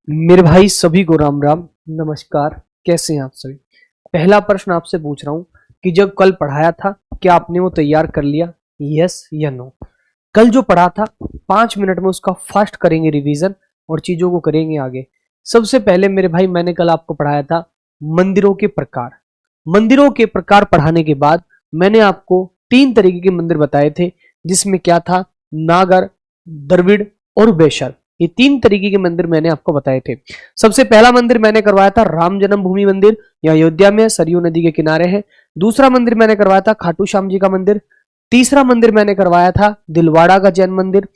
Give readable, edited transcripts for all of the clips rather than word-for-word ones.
मेरे भाई सभी को राम राम नमस्कार। कैसे हैं आप सभी। पहला प्रश्न आपसे पूछ रहा हूं कि जब कल पढ़ाया था क्या आपने वो तैयार कर लिया, यस या नो। कल जो पढ़ा था 5 मिनट में उसका फास्ट करेंगे रिवीजन और चीजों को करेंगे आगे। सबसे पहले मेरे भाई मैंने कल आपको पढ़ाया था मंदिरों के प्रकार। मंदिरों के प्रकार पढ़ाने के बाद मैंने आपको 3 तरीके के मंदिर बताए थे, जिसमें क्या था, नागर, द्रविड़ और बैशर। ये 3 तरीके के मंदिर मैंने आपको बताए थे। सबसे पहला मंदिर मैंने करवाया था राम जन्मभूमि मंदिर, यह अयोध्या में सरयू नदी के किनारे है। दूसरा मंदिर मैंने करवाया था खाटू श्याम जी का मंदिर। तीसरा मंदिर मैंने करवाया था दिलवाड़ा का जैन मंदिर।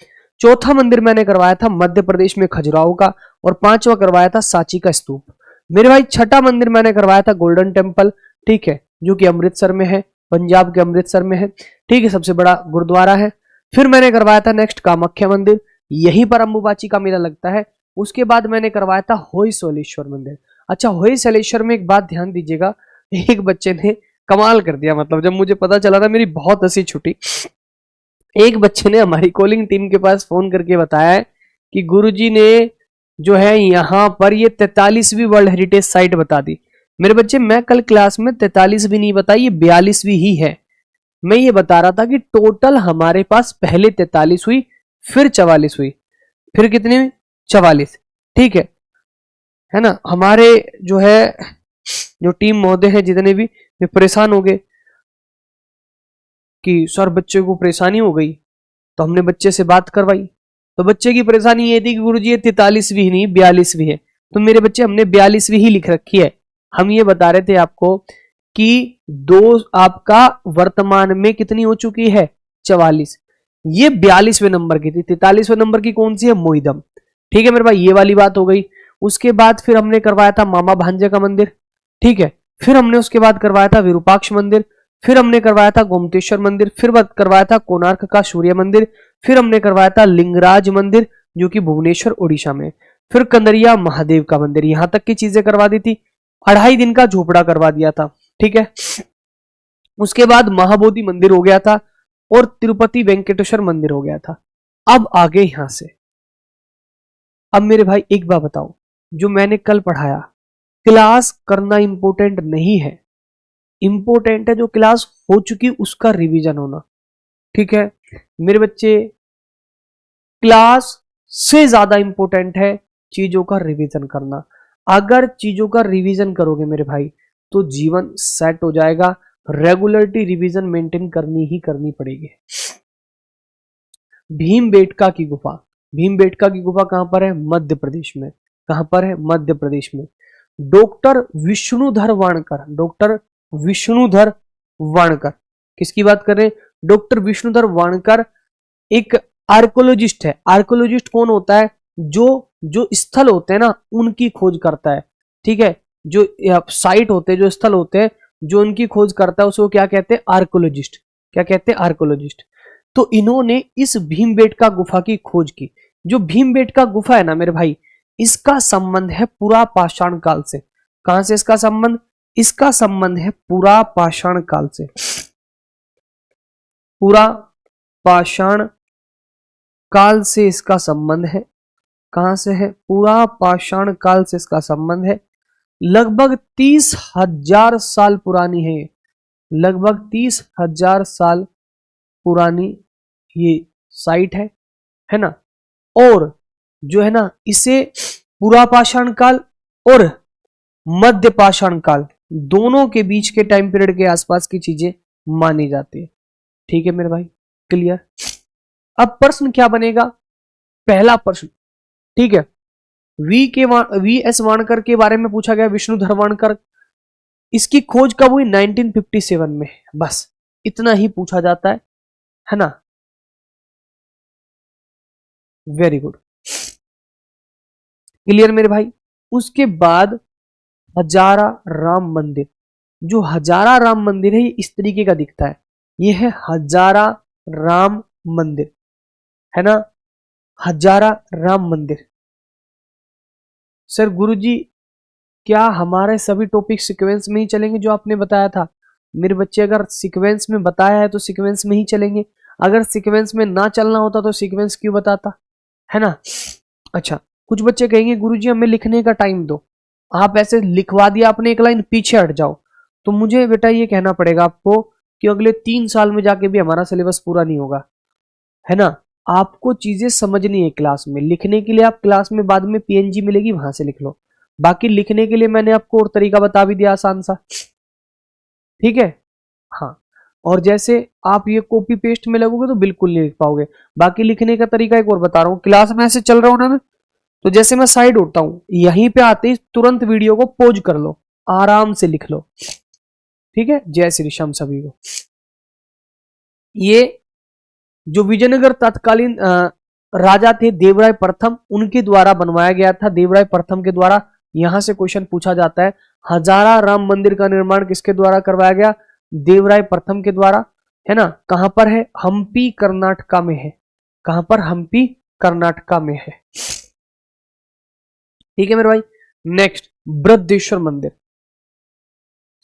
चौथा मंदिर मैंने करवाया था मध्य प्रदेश में खजुराहो का। और पांचवा करवाया था सांची का स्तूप। मेरे भाई छठा मंदिर मैंने करवाया था गोल्डन टेम्पल, ठीक है, जो कि अमृतसर में है, पंजाब के अमृतसर में है, ठीक है, सबसे बड़ा गुरुद्वारा है। फिर मैंने करवाया था नेक्स्ट कामाख्या मंदिर, यहीं पर अंबुबाची का मेला लगता है। उसके बाद मैंने करवाया था होयसलेश्वर मंदिर। अच्छा, होयसलेश्वर में एक बात ध्यान दीजिएगा, एक बच्चे ने कमाल कर दिया, मतलब जब मुझे पता चला था मेरी बहुत हंसी छुटी। एक बच्चे ने हमारी कॉलिंग टीम के पास फोन करके बताया है कि गुरुजी ने जो है यहाँ पर ये 43वीं वर्ल्ड हेरिटेज साइट बता दी। मेरे बच्चे, मैं कल क्लास में 43 भी नहीं बताई, ये 42वीं ही है। मैं ये बता रहा था कि टोटल हमारे पास पहले 43 हुई, फिर 44 हुई, फिर कितनी हुई, 44, ठीक है ना। हमारे जो है जो टीम महोदय हैं जितने भी, वे परेशान हो गए कि सर बच्चे को परेशानी हो गई। तो हमने बच्चे से बात करवाई, तो बच्चे की परेशानी ये थी कि गुरुजी ये 43वीं नहीं 42वीं है। तो मेरे बच्चे, हमने 42वीं ही लिख रखी है। हम ये बता रहे थे आपको कि दो आपका वर्तमान में कितनी हो चुकी है, 44। ये 42वें नंबर की थी, 43वें नंबर की कौन सी है, मोइदम, ठीक है मेरे भाई, ये वाली बात हो गई। उसके बाद फिर हमने करवाया था मामा भांजे का मंदिर, ठीक है। फिर हमने उसके बाद करवाया था विरूपाक्ष मंदिर। फिर हमने करवाया था गोमतेश्वर मंदिर। फिर करवाया था कोणार्क का सूर्य मंदिर। फिर हमने करवाया था लिंगराज मंदिर, जो कि भुवनेश्वर उड़ीसा में। फिर कंदरिया महादेव का मंदिर, यहां तक की चीजें करवा दी थी। 2.5 दिन का झोपड़ा करवा दिया था, ठीक है। उसके बाद महाबोधि मंदिर हो गया था और तिरुपति वेंकटेश्वर मंदिर हो गया था। अब आगे यहां से, अब मेरे भाई एक बात बताओ, जो मैंने कल पढ़ाया, क्लास करना इंपॉर्टेंट नहीं है, इंपॉर्टेंट है जो क्लास हो चुकी उसका रिवीजन होना, ठीक है मेरे बच्चे। क्लास से ज्यादा इंपॉर्टेंट है चीजों का रिवीजन करना। अगर चीजों का रिवीजन करोगे मेरे भाई तो जीवन सेट हो जाएगा। रेगुलरिटी रिवीजन मेंटेन करनी ही करनी पड़ेगी। भीमबेटका की गुफा, भीमबेटका की गुफा कहां पर है, मध्य प्रदेश में। कहां पर है, मध्य प्रदेश में। डॉक्टर विष्णुधर वाणकर, डॉक्टर विष्णुधर वाणकर, किसकी बात कर रहे हैं, डॉक्टर विष्णुधर वाणकर एक आर्कोलॉजिस्ट है। आर्कोलॉजिस्ट कौन होता है, जो जो स्थल होते हैं ना उनकी खोज करता है, ठीक है। जो साइट होते हैं, जो स्थल होते हैं, जो उनकी खोज करता है, उसको क्या कहते हैं, आर्कोलॉजिस्ट। क्या कहते हैं, आर्कोलॉजिस्ट। तो इन्होंने इस भीमबेटका गुफा की खोज की। जो भीमबेटका गुफा है ना मेरे भाई, इसका संबंध है पुरा पाषाण काल से। कहां से इसका संबंध, इसका संबंध है पुरा पाषाण काल से। पुरा पाषाण काल से इसका संबंध है। कहां से है, पुरा पाषाण काल से इसका संबंध है। लगभग 30,000 साल पुरानी है, लगभग 30,000 साल पुरानी ये साइट है ना। और जो है ना, इसे पुरा पाषाण काल और मध्य पाषाण काल दोनों के बीच के टाइम पीरियड के आसपास की चीजें मानी जाती है, ठीक है मेरे भाई, क्लियर। अब प्रश्न क्या बनेगा, पहला प्रश्न, ठीक है, वी एस वाणकर के बारे में पूछा गया, विष्णुधर वाणकर। इसकी खोज कब हुई, 1957 में। बस इतना ही पूछा जाता है ना। वेरी गुड, क्लियर मेरे भाई। उसके बाद हजारा राम मंदिर, जो हजारा राम मंदिर है ये इस तरीके का दिखता है, ये है हजारा राम मंदिर, है ना, हजारा राम मंदिर। सर गुरुजी क्या हमारे सभी टॉपिक सीक्वेंस में ही चलेंगे जो आपने बताया था। मेरे बच्चे, अगर सीक्वेंस में बताया है तो सीक्वेंस में ही चलेंगे, अगर सीक्वेंस में ना चलना होता तो सीक्वेंस क्यों बताता, है ना। अच्छा, कुछ बच्चे कहेंगे गुरुजी हमें लिखने का टाइम दो, आप ऐसे लिखवा दिया आपने एक लाइन, पीछे हट जाओ। तो मुझे बेटा ये कहना पड़ेगा आपको कि अगले 3 साल में जाके भी हमारा सिलेबस पूरा नहीं होगा, है ना। आपको चीजें समझनी है क्लास में, लिखने के लिए आप क्लास में बाद में पीएनजी मिलेगी वहां से लिख लो, बाकी लिखने के लिए मैंने आपको और तरीका बता भी दिया आसान सा, ठीक है। हाँ, और जैसे आप ये कॉपी पेस्ट में लगोगे तो बिल्कुल नहीं लिख पाओगे। बाकी लिखने का तरीका एक और बता रहा हूँ, क्लास में ऐसे चल रहा हूं ना मैं, तो जैसे मैं साइड उठता हूं, यहीं पे आते ही तुरंत वीडियो को पॉज कर लो, आराम से लिख लो, ठीक है। जय श्री श्याम सभी को। ये जो विजयनगर तत्कालीन राजा थे देवराय प्रथम, उनके द्वारा बनवाया गया था, देवराय प्रथम के द्वारा। यहां से क्वेश्चन पूछा जाता है, हजारा राम मंदिर का निर्माण किसके द्वारा करवाया गया? देवराय प्रथम के द्वारा, है ना। कहां पर है? हम्पी कर्नाटका में है। कहां पर? हम्पी कर्नाटका में है, ठीक है मेरे भाई। नेक्स्ट, बृहदेश्वर मंदिर।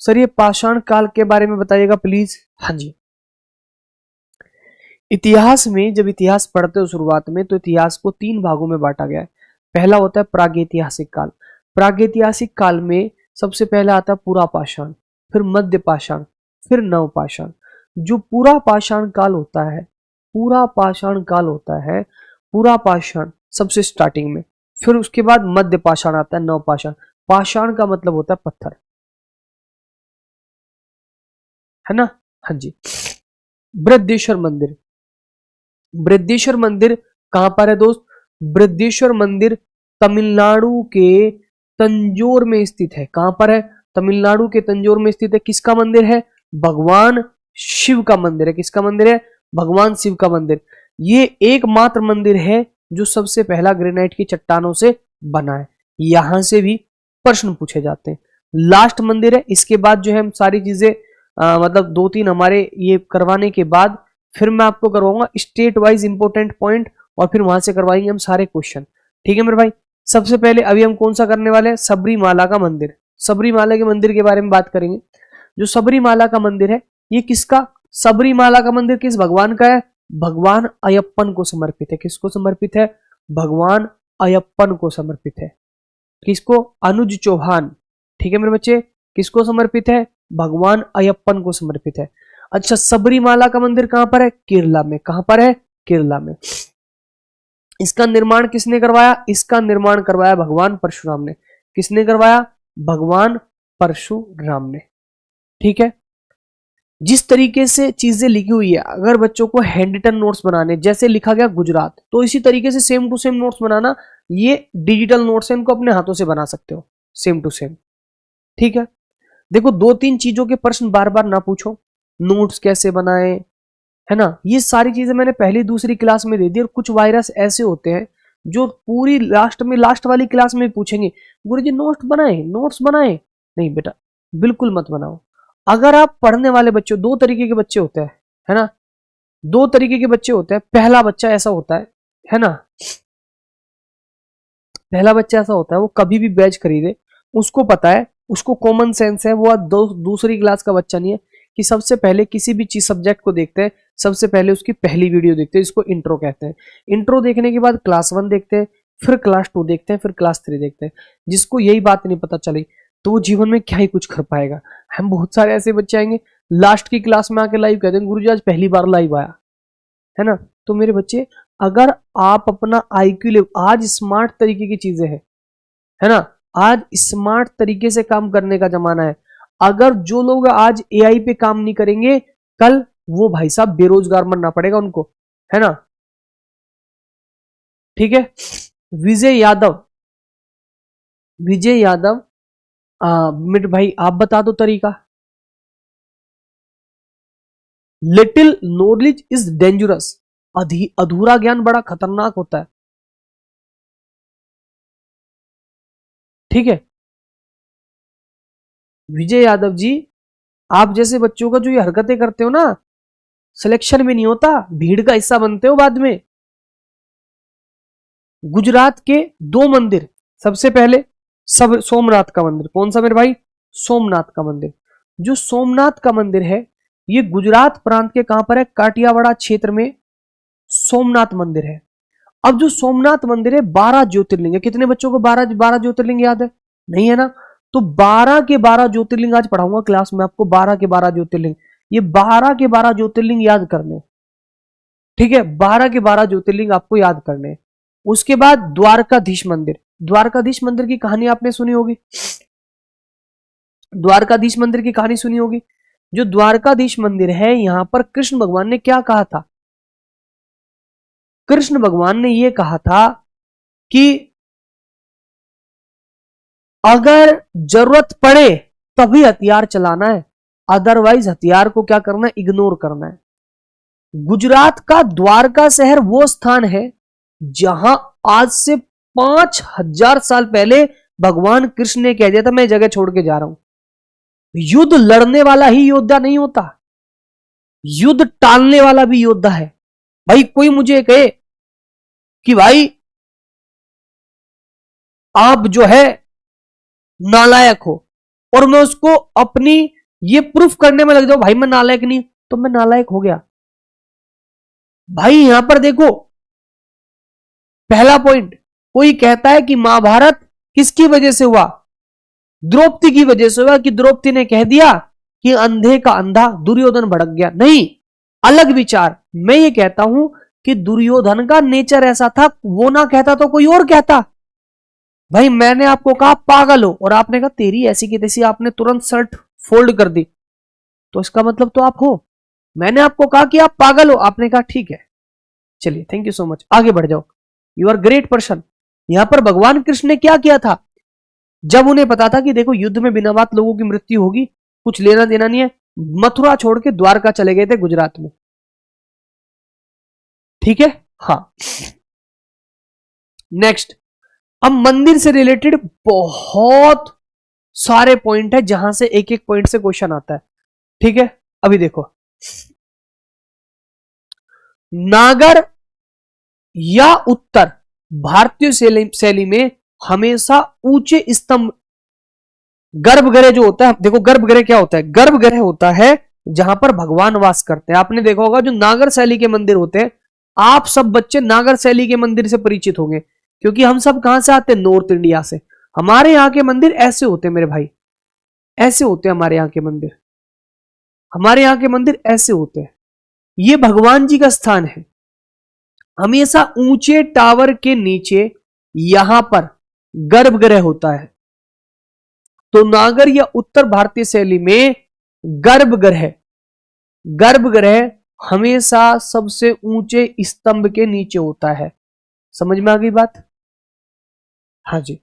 सर ये पाषाण काल के बारे में बताइएगा प्लीज। हाँ जी, इतिहास में जब इतिहास पढ़ते हो शुरुआत में, तो इतिहास को 3 भागों में बांटा गया है। पहला होता है प्रागैतिहासिक काल। प्रागैतिहासिक काल में सबसे पहला आता है पुरापाषाण, फिर मध्य पाषाण, फिर नवपाषाण। जो पुरापाषाण काल होता है, पुरापाषाण काल होता है, पुरापाषाण सबसे स्टार्टिंग में, फिर उसके बाद मध्य पाषाण आता है, नवपाषाण। पाषाण का मतलब होता है पत्थर, है ना। हाँ जी। बृहदेश्वर मंदिर, बृहदेश्वर मंदिर कहां पर है दोस्त? बृहदेश्वर मंदिर तमिलनाडु के तंजौर में स्थित है। कहां पर है? तमिलनाडु के तंजौर में स्थित है। किसका मंदिर है? भगवान शिव का मंदिर है। किसका मंदिर है? भगवान शिव का मंदिर। ये एकमात्र मंदिर है जो सबसे पहला ग्रेनाइट की चट्टानों से बना है। यहां से भी प्रश्न पूछे जाते हैं। लास्ट मंदिर है, इसके बाद जो है हम सारी चीजें मतलब 2-3 हमारे ये करवाने के बाद फिर मैं आपको करवाऊंगा स्टेट वाइज इंपॉर्टेंट पॉइंट, और फिर वहां से करवाएंगे हम सारे क्वेश्चन, ठीक है मेरे भाई। सबसे पहले अभी हम कौन सा करने वाले हैं? सबरीमाला का मंदिर। सबरीमाला के मंदिर के बारे में बात करेंगे। जो सबरीमाला का मंदिर है, ये किसका? सबरीमाला का मंदिर किस भगवान का है? भगवान अयप्पन को समर्पित है। किसको समर्पित है? भगवान अयप्पन को समर्पित है। किसको? अनुज चौहान, ठीक है मेरे बच्चे। किसको समर्पित है? भगवान अयप्पन को समर्पित है। अच्छा, सबरीमाला का मंदिर कहां पर है? केरला में। कहां पर है? केरला में। इसका निर्माण किसने करवाया? इसका निर्माण करवाया भगवान परशुराम ने। किसने करवाया? भगवान परशुराम ने, ठीक है। जिस तरीके से चीजें लिखी हुई है, अगर बच्चों को हैंड रिटन नोट्स बनाने, जैसे लिखा गया गुजरात, तो इसी तरीके से सेम टू सेम नोट्स बनाना। ये डिजिटल नोट्स है, इनको अपने हाथों से बना सकते हो सेम टू सेम, ठीक है। देखो 2-3 चीजों के प्रश्न बार बार ना पूछो, नोट्स कैसे बनाए, है ना। ये सारी चीजें मैंने पहली दूसरी क्लास में दे दी। और कुछ वायरस ऐसे होते हैं जो पूरी लास्ट वाली क्लास में पूछेंगे, गुरुजी नोट्स बनाए, नोट्स बनाए। नहीं बेटा, बिल्कुल मत बनाओ। अगर आप पढ़ने वाले बच्चे, 2 तरीके के बच्चे होते हैं, है ना। 2 तरीके के बच्चे होते हैं। पहला बच्चा ऐसा होता है ना। पहला बच्चा ऐसा होता है, वो कभी भी बैच खरीदे, उसको पता है, उसको कॉमन सेंस है। वो दूसरी क्लास का बच्चा नहीं है कि सबसे पहले किसी भी चीज सब्जेक्ट को देखते हैं, सबसे पहले उसकी पहली वीडियो देखते हैं, इसको इंट्रो कहते हैं। इंट्रो देखने के बाद क्लास 1 देखते हैं, फिर क्लास 2 देखते हैं, फिर क्लास 3 देखते हैं। जिसको यही बात नहीं पता चली तो वो जीवन में क्या ही कुछ कर पाएगा। हम बहुत सारे ऐसे बच्चे आएंगे लास्ट की क्लास में आके लाइव कहते हैं गुरुजी आज पहली बार लाइव आया, है ना। तो मेरे बच्चे, अगर आप अपना आईक्यू लेवल, आज स्मार्ट तरीके की चीजें हैं, है ना। आज स्मार्ट तरीके से काम करने का जमाना है। अगर जो लोग आज एआई पे काम नहीं करेंगे, कल वो भाई साहब बेरोजगार बनना पड़ेगा उनको, है ना, ठीक है। विजय यादव, विजय यादव, मिट भाई आप बता दो तरीका। लिटिल नॉलेज इज डेंजरस, अधूरा ज्ञान बड़ा खतरनाक होता है, ठीक है। विजय यादव जी, आप जैसे बच्चों का जो ये हरकतें करते हो ना, सिलेक्शन में नहीं होता, भीड़ का हिस्सा बनते हो बाद में। गुजरात के 2 मंदिर, सबसे पहले सब सोमनाथ का मंदिर। कौन सा मेरे भाई? सोमनाथ का मंदिर। जो सोमनाथ का मंदिर है, ये गुजरात प्रांत के कहां पर है? काटियावाड़ा क्षेत्र में सोमनाथ मंदिर है। अब जो सोमनाथ मंदिर है 12 ज्योतिर्लिंग है। कितने बच्चों को 12 ज्योतिर्लिंग याद है? नहीं है ना? तो 12 के 12 ज्योतिर्लिंग आज पढ़ाऊंगा क्लास में आपको, 12 के 12 ज्योतिर्लिंग। ये 12 के 12 ज्योतिर्लिंग याद करने, ठीक है, 12 के 12 ज्योतिर्लिंग आपको याद करने। उसके बाद द्वारकाधीश मंदिर। द्वारकाधीश मंदिर की कहानी आपने सुनी होगी, द्वारकाधीश मंदिर की कहानी सुनी होगी। जो द्वारकाधीश मंदिर है, यहां पर कृष्ण भगवान ने क्या कहा था? कृष्ण भगवान ने यह कहा था कि अगर जरूरत पड़े तभी हथियार चलाना है, अदरवाइज हथियार को क्या करना है? इग्नोर करना है। गुजरात का द्वारका शहर वो स्थान है जहां आज से 5000 साल पहले भगवान कृष्ण ने कह दिया था मैं जगह छोड़ के जा रहा हूं। युद्ध लड़ने वाला ही योद्धा नहीं होता, युद्ध टालने वाला भी योद्धा है। भाई कोई मुझे कहे कि भाई आप जो है नालायक हो, और मैं उसको अपनी ये प्रूफ करने में लग जाऊं भाई मैं नालायक नहीं, तो मैं नालायक हो गया। भाई यहां पर देखो, पहला पॉइंट, कोई कहता है कि महाभारत किसकी वजह से हुआ? द्रौपदी की वजह से हुआ, कि द्रौपदी ने कह दिया कि अंधे का अंधा दुर्योधन भड़क गया। नहीं, अलग विचार। मैं ये कहता हूं कि दुर्योधन का नेचर ऐसा था, वो ना कहता तो कोई और कहता। भाई मैंने आपको कहा पागल हो, और आपने कहा तेरी ऐसी की तैसी, आपने तुरंत शर्ट फोल्ड कर दी, तो इसका मतलब तो आप हो। मैंने आपको कहा कि आप पागल हो, आपने कहा ठीक है, चलिए थैंक यू सो मच, आगे बढ़ जाओ, यू आर ग्रेट पर्सन। यहां पर भगवान कृष्ण ने क्या किया था? जब उन्हें पता था कि देखो युद्ध में बिना बात लोगों की मृत्यु होगी, कुछ लेना देना नहीं है, मथुरा छोड़ के द्वारका चले गए थे, गुजरात में। ठीक है, हाँ। नेक्स्ट, अब मंदिर से रिलेटेड बहुत सारे पॉइंट है जहां से एक एक पॉइंट से क्वेश्चन आता है। ठीक है, अभी देखो, नागर या उत्तर भारतीय शैली में हमेशा ऊंचे स्तंभ, गर्भगृह जो होता है, देखो गर्भगृह क्या होता है? गर्भगृह होता है जहां पर भगवान वास करते हैं। आपने देखा होगा जो नागर शैली के मंदिर होते हैं, आप सब बच्चे नागर शैली के मंदिर से परिचित होंगे, क्योंकि हम सब कहां से आते हैं? नॉर्थ इंडिया से। हमारे यहां के मंदिर ऐसे होते हैं मेरे भाई, ऐसे होते हैं हमारे यहां के मंदिर, हमारे यहां के मंदिर ऐसे होते हैं। ये भगवान जी का स्थान है। हमेशा ऊंचे टावर के नीचे यहां पर गर्भगृह होता है। तो नागर या उत्तर भारतीय शैली में गर्भगृह, गर्भगृह हमेशा सबसे ऊंचे स्तंभ के नीचे होता है। समझ में आ गई बात? हाँ जी।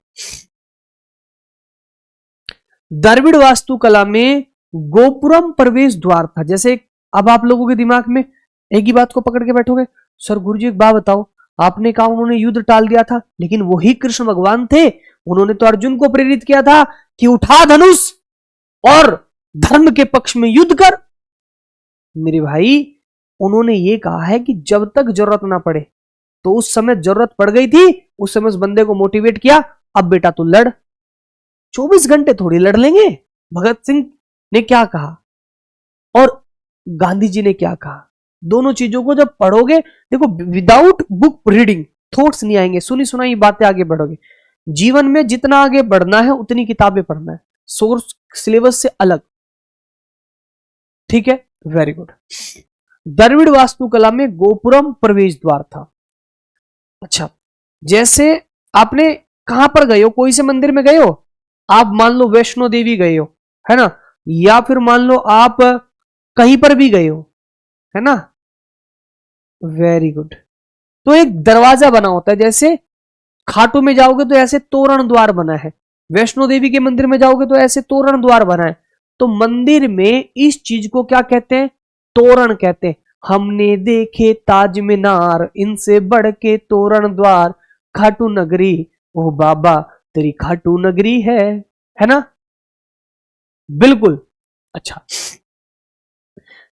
द्रविड़ वास्तुकला में गोपुरम प्रवेश द्वार था। जैसे अब आप लोगों के दिमाग में एक ही बात को पकड़ के बैठोगे, सर गुरुजी एक बात बताओ, आपने कहा उन्होंने युद्ध टाल दिया था, लेकिन वही कृष्ण भगवान थे, उन्होंने तो अर्जुन को प्रेरित किया था कि उठा धनुष और धर्म के पक्ष में युद्ध कर। मेरे भाई उन्होंने ये कहा है कि जब तक जरूरत ना पड़े, तो उस समय जरूरत पड़ गई थी, उस समय उस बंदे को मोटिवेट किया, अब बेटा तू लड़। 24 घंटे थोड़ी लड़ लेंगे। भगत सिंह ने क्या कहा और गांधी जी ने क्या कहा, दोनों चीजों को जब पढ़ोगे, देखो विदाउट बुक रीडिंग थॉट्स नहीं आएंगे, सुनी सुनाई बातें आगे बढ़ोगे। जीवन में जितना आगे बढ़ना है उतनी किताबें पढ़ना है, सोर्स सिलेबस से अलग। ठीक है, वेरी गुड। द्रविड़ वास्तुकला में गोपुरम प्रवेश द्वार था। अच्छा, जैसे आपने कहां पर गए हो, कोई से मंदिर में गए हो, आप मान लो वैष्णो देवी गए हो, है ना, या फिर मान लो आप कहीं पर भी गए हो, है ना, वेरी गुड। तो एक दरवाजा बना होता है, जैसे खाटू में जाओगे तो ऐसे तोरण द्वार बना है, वैष्णो देवी के मंदिर में जाओगे तो ऐसे तोरण द्वार बना है। तो मंदिर में इस चीज को क्या कहते हैं? तोरण कहते हैं। हमने देखे ताज मीनार, इनसे बढ़ के तोरण द्वार, खाटू नगरी ओ बाबा तेरी खाटू नगरी है ना, बिल्कुल। अच्छा,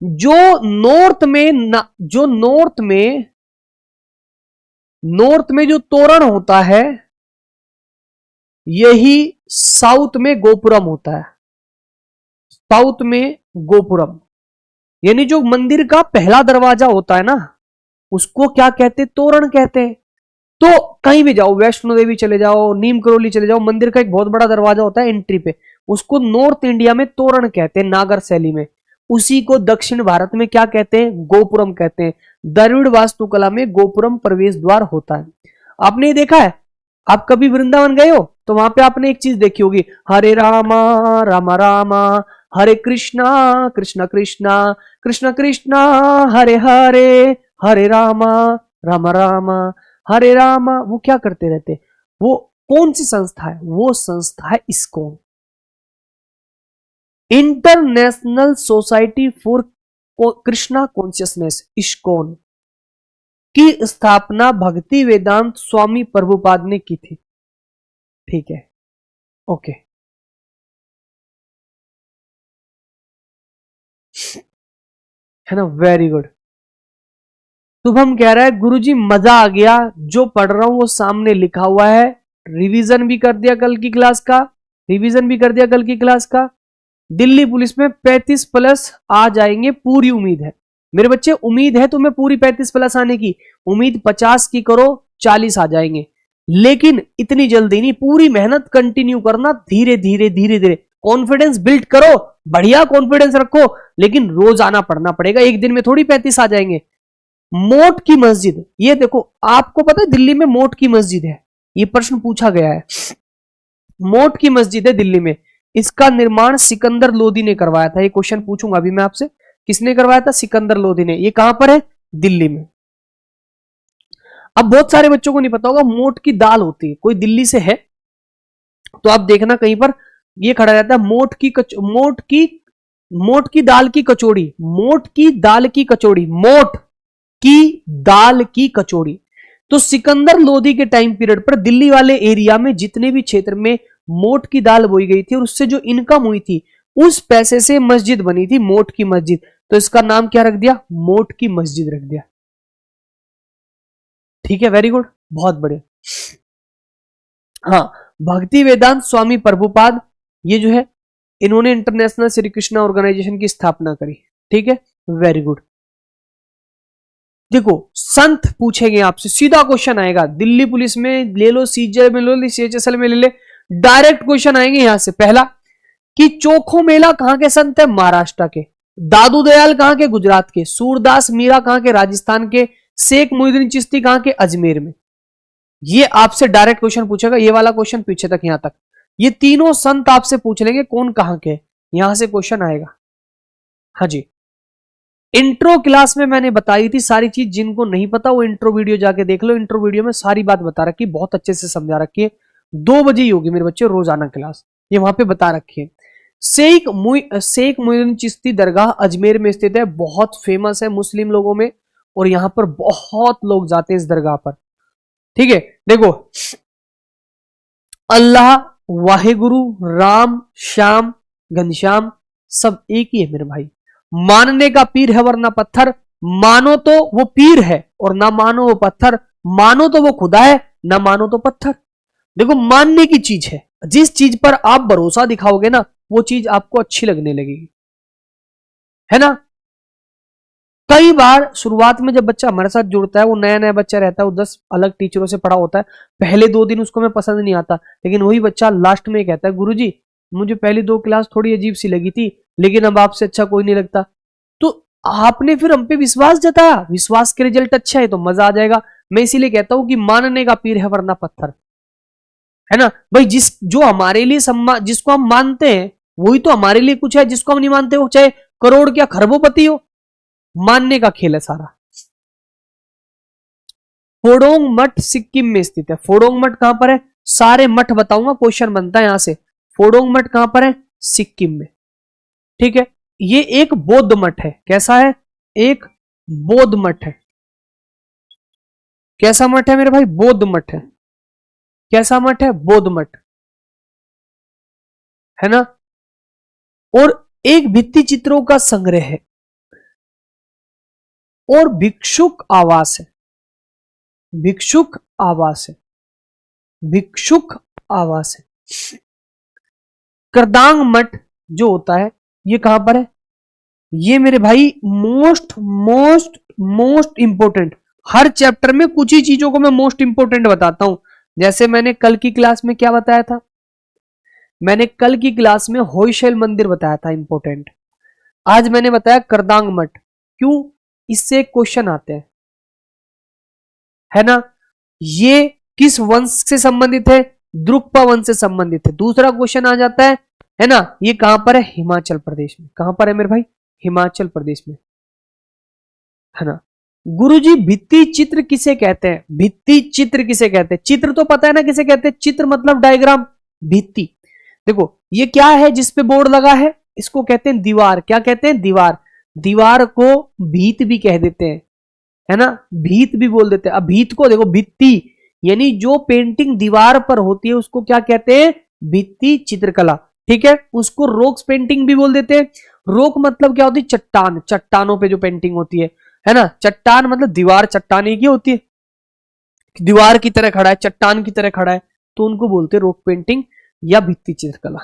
जो नॉर्थ में जो तोरण होता है, यही साउथ में गोपुरम होता है। साउथ में गोपुरम, यानी जो मंदिर का पहला दरवाजा होता है ना, उसको क्या कहते हैं? तोरण कहते हैं। तो कहीं भी जाओ, वैष्णो देवी चले जाओ, नीम करोली चले जाओ, मंदिर का एक बहुत बड़ा दरवाजा होता है एंट्री पे, उसको नॉर्थ इंडिया में तोरण कहते हैं, नागर शैली में। उसी को दक्षिण भारत में क्या कहते हैं? गोपुरम कहते हैं। द्रविड़ वास्तुकला में गोपुरम प्रवेश द्वार होता है। आपने ये देखा है? आप कभी वृंदावन गए हो तो वहां पे आपने एक चीज देखी होगी, हरे रामा रामा रामा हरे कृष्णा कृष्णा कृष्णा कृष्णा कृष्णा हरे हरे हरे रामा रामा रामा हरे रामा। वो क्या करते रहते? वो कौन सी संस्था है? वो संस्था है ISKCON, international society for Krishna consciousness. ISKCON की स्थापना भक्ति वेदांत स्वामी प्रभुपाद ने की थी। ठीक है, ओके। है ना, वेरी गुड। शुभम कह रहा है गुरुजी मजा आ गया, जो पढ़ रहा हूं वो सामने लिखा हुआ है, रिवीजन भी कर दिया कल की क्लास का, रिवीजन भी कर दिया कल की क्लास का। दिल्ली पुलिस में 35+ आ जाएंगे, पूरी उम्मीद है मेरे बच्चे, उम्मीद है तुम्हें पूरी 35+ आने की। उम्मीद 50 की करो, 40 आ जाएंगे, लेकिन इतनी जल्दी नहीं, पूरी मेहनत कंटिन्यू करना, धीरे धीरे धीरे धीरे कॉन्फिडेंस बिल्ड करो, बढ़िया कॉन्फिडेंस रखो, लेकिन रोज आना पड़ना पड़ेगा, एक दिन में थोड़ी 35 आ जाएंगे। मोट की मस्जिद, ये देखो, आपको पता है दिल्ली में मोट की मस्जिद है, ये प्रश्न पूछा गया है। मोट की मस्जिद है दिल्ली में, इसका निर्माण सिकंदर लोदी ने करवाया था। ये क्वेश्चन पूछूंगा अभी मैं आपसे, किसने करवाया था? सिकंदर लोदी ने। ये कहां पर है? दिल्ली में। अब बहुत सारे बच्चों को नहीं पता होगा, मोट की दाल होती है, कोई दिल्ली से है तो आप देखना कहीं पर ये खड़ा रहता है, मोट की दाल की कचौड़ी, मोट की दाल की कचौड़ी, मोट की दाल की कचौड़ी। तो सिकंदर लोदी के टाइम पीरियड पर दिल्ली वाले एरिया में जितने भी क्षेत्र में मोट की दाल बोई गई थी और उससे जो इनकम हुई थी, उस पैसे से मस्जिद बनी थी, मोट की मस्जिद। तो इसका नाम क्या रख दिया? मोट की मस्जिद रख दिया। ठीक है, वेरी गुड, बहुत बढ़िया। हाँ, भक्ति वेदांत स्वामी प्रभुपाद, ये जो है इन्होंने इंटरनेशनल श्री कृष्णा ऑर्गेनाइजेशन की स्थापना करी। ठीक है, वेरी गुड। देखो, संत पूछेंगे आपसे, सीधा क्वेश्चन आएगा, दिल्ली पुलिस में ले लो, सीजे में ले लो, सीएचएसएल में ले ले, डायरेक्ट क्वेश्चन आएंगे यहां से। पहला कि चोखो मेला कहां के संत है? महाराष्ट्र के। दादू दयाल कहां के? गुजरात के। सूरदास मीरा कहां के? राजस्थान के। शेख मोइनुद्दीन चिश्ती कहां के? अजमेर में। ये आपसे डायरेक्ट क्वेश्चन पूछेगा, ये वाला क्वेश्चन पीछे तक, यहां तक, ये तीनों संत आपसे पूछ लेंगे कौन कहां के, यहां से क्वेश्चन आएगा। हाँ जी, इंट्रो क्लास में मैंने बताई थी सारी चीज, जिनको नहीं पता वो इंट्रो वीडियो जाके देख लो, इंट्रो वीडियो में सारी बात बता रखी, बहुत अच्छे से समझा रखी है। 2 बजे ही होगी मेरे बच्चे रोजाना क्लास, ये वहां पे बता रखी है। शेख मोइनुद्दीन चिश्ती दरगाह अजमेर में स्थित है, बहुत फेमस है मुस्लिम लोगों में, और यहां पर बहुत लोग जाते हैं इस दरगाह पर। ठीक है, देखो, अल्लाह, वाहेगुरु, राम, श्याम, घनश्याम, सब एक ही है मेरे भाई। मानने का पीर है वरना पत्थर, मानो तो वो पीर है और ना मानो वो पत्थर, मानो तो वो खुदा है, ना मानो तो पत्थर। देखो, मानने की चीज है, जिस चीज पर आप भरोसा दिखाओगे ना, वो चीज आपको अच्छी लगने लगेगी, है ना। कई बार शुरुआत में जब बच्चा हमारे साथ जुड़ता है, वो नया नया बच्चा रहता है, वो 10 अलग टीचरों से पढ़ा होता है, पहले 2 दिन उसको मैं पसंद नहीं आता, लेकिन वही बच्चा लास्ट में कहता है, गुरुजी मुझे पहली 2 क्लास थोड़ी अजीब सी लगी थी, लेकिन अब आपसे अच्छा कोई नहीं लगता। तो आपने फिर हम पे विश्वास जताया, विश्वास के रिजल्ट अच्छा है तो मजा आ जाएगा। मैं इसीलिए कहता हूं कि मानने का पीर है वरना पत्थर, है ना भाई। जो हमारे लिए सम्मान, जिसको हम मानते हैं वही तो हमारे लिए कुछ है, जिसको हम नहीं मानते हो चाहे करोड़ क्या खरबोपति हो, मानने का खेल है सारा। फोडोंग मठ सिक्किम में स्थित है। फोडोंग मठ कहां पर है? सारे मठ बताऊंगा, क्वेश्चन बनता है यहां से। फोडोंग मठ कहां पर है? सिक्किम में। ठीक है, ये एक बौद्ध मठ है। कैसा है? एक बौद्ध मठ है। कैसा मठ है मेरे भाई? बौद्ध मठ है। कैसा मठ है? बौद्ध मठ, है ना। और एक भित्ति चित्रों का संग्रह है और भिक्षुक आवास है। भिक्षुक आवास है, भिक्षुक आवास है। करदांग मठ जो होता है, ये कहां पर है? ये मेरे भाई मोस्ट मोस्ट मोस्ट इंपोर्टेंट हर चैप्टर में कुछ ही चीजों को मैं मोस्ट इंपोर्टेंट बताता हूं। जैसे मैंने कल की क्लास में क्या बताया था, मैंने कल की क्लास में होयसल मंदिर बताया था इंपोर्टेंट। आज मैंने बताया करदांग मठ। क्यों? इससे क्वेश्चन आते हैं, है ना। ये किस वंश से संबंधित है? द्रुक्पा वंश से संबंधित है। दूसरा क्वेश्चन आ जाता है ना, ये कहां पर है? हिमाचल प्रदेश में। कहां पर है मेरे भाई? हिमाचल प्रदेश में, है ना। गुरुजी भित्ति चित्र किसे कहते हैं? भित्ति चित्र किसे कहते हैं? चित्र तो पता है ना किसे कहते हैं? चित्र मतलब डायग्राम। भित्ति, देखो ये क्या है जिसपे बोर्ड लगा है? इसको कहते हैं दीवार। क्या कहते हैं? दीवार। दीवार को भीत भी कह देते हैं, है ना, भीत भी बोल देते हैं। अब भीत को देखो, भित्ति यानी जो पेंटिंग दीवार पर होती है उसको क्या कहते हैं? भित्ति चित्रकला। ठीक है, उसको रोक्स पेंटिंग भी बोल देते हैं। रोक मतलब क्या होती है? चट्टान, चट्टानों पे जो पेंटिंग होती है ना। चट्टान मतलब दीवार चट्टाने की होती है, दीवार की तरह खड़ा है, चट्टान की तरह खड़ा है, तो उनको बोलते हैं रोक पेंटिंग या भित्ति चित्रकला।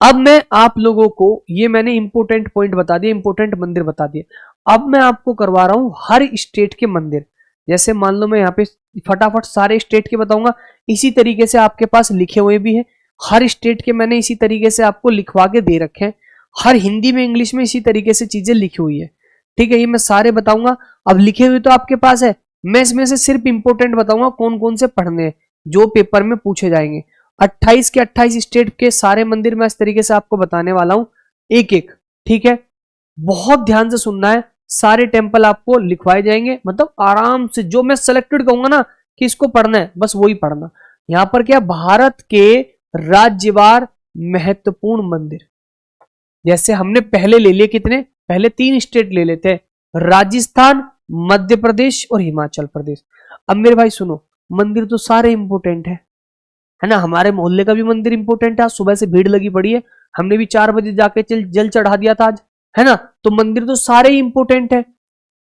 अब मैं आप लोगों को, ये मैंने इंपोर्टेंट पॉइंट बता दिए, इंपोर्टेंट मंदिर बता दिए। अब मैं आपको करवा रहा हूं हर स्टेट के मंदिर। जैसे मान लो मैं यहाँ पे फटाफट सारे स्टेट के बताऊंगा, इसी तरीके से आपके पास लिखे हुए भी हैं। हर स्टेट के मैंने इसी तरीके से आपको लिखवा के दे रखे हैं। हर हिंदी में, इंग्लिश में इसी तरीके से चीजें लिखी हुई है। ठीक है, ये मैं सारे बताऊंगा। अब लिखे हुए तो आपके पास है, मैं इसमें से सिर्फ इंपोर्टेंट बताऊंगा कौन कौन से पढ़ने हैं, जो पेपर में पूछे जाएंगे। 28 के 28 स्टेट के सारे मंदिर मैं इस तरीके से आपको बताने वाला हूं, एक एक। ठीक है, बहुत ध्यान से सुनना है। सारे टेम्पल आपको लिखवाए जाएंगे, मतलब आराम से। जो मैं सिलेक्टेड कहूंगा ना कि इसको पढ़ना है, बस वही पढ़ना। यहां पर क्या, भारत के राज्यवार महत्वपूर्ण मंदिर, जैसे हमने पहले ले लिए कितने, पहले 3 स्टेट ले लेते हैं, राजस्थान, मध्य प्रदेश और हिमाचल प्रदेश। अब मेरे भाई सुनो, मंदिर तो सारे इंपोर्टेंट है ना। हमारे मोहल्ले का भी मंदिर इंपोर्टेंट है, सुबह से भीड़ लगी पड़ी है, हमने भी 4 बजे जाके जल चढ़ा दिया था आज, है ना। तो मंदिर तो सारे ही इंपोर्टेंट है।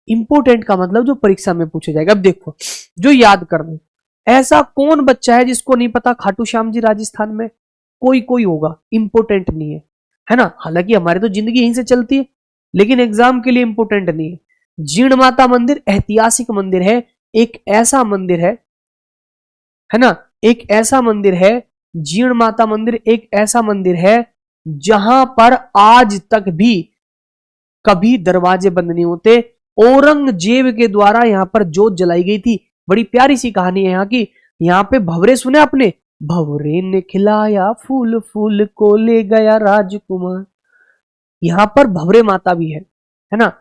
इंपोर्टेंट का मतलब जो परीक्षा में पूछे जाएगा। अब देखो, जो याद करना, ऐसा कौन बच्चा है जिसको नहीं पता खाटू श्याम जी राजस्थान में? कोई कोई होगा, इंपोर्टेंट नहीं है ना। हालांकि हमारी तो जिंदगी यहीं से चलती है, लेकिन एग्जाम के लिए इंपोर्टेंट नहीं है। जीर्ण माता मंदिर ऐतिहासिक मंदिर है, एक ऐसा मंदिर है ना, एक ऐसा मंदिर है। जीर्ण माता मंदिर एक ऐसा मंदिर है जहां पर आज तक भी कभी दरवाजे बंद नहीं होते। औरंगजेब के द्वारा यहां पर जोत जलाई गई थी। बड़ी प्यारी सी कहानी है यहाँ की। यहाँ पे भवरे सुने आपने? भवरे ने खिलाया फूल, फूल को ले गया राजकुमार। यहाँ पर भवरे माता भी है ना।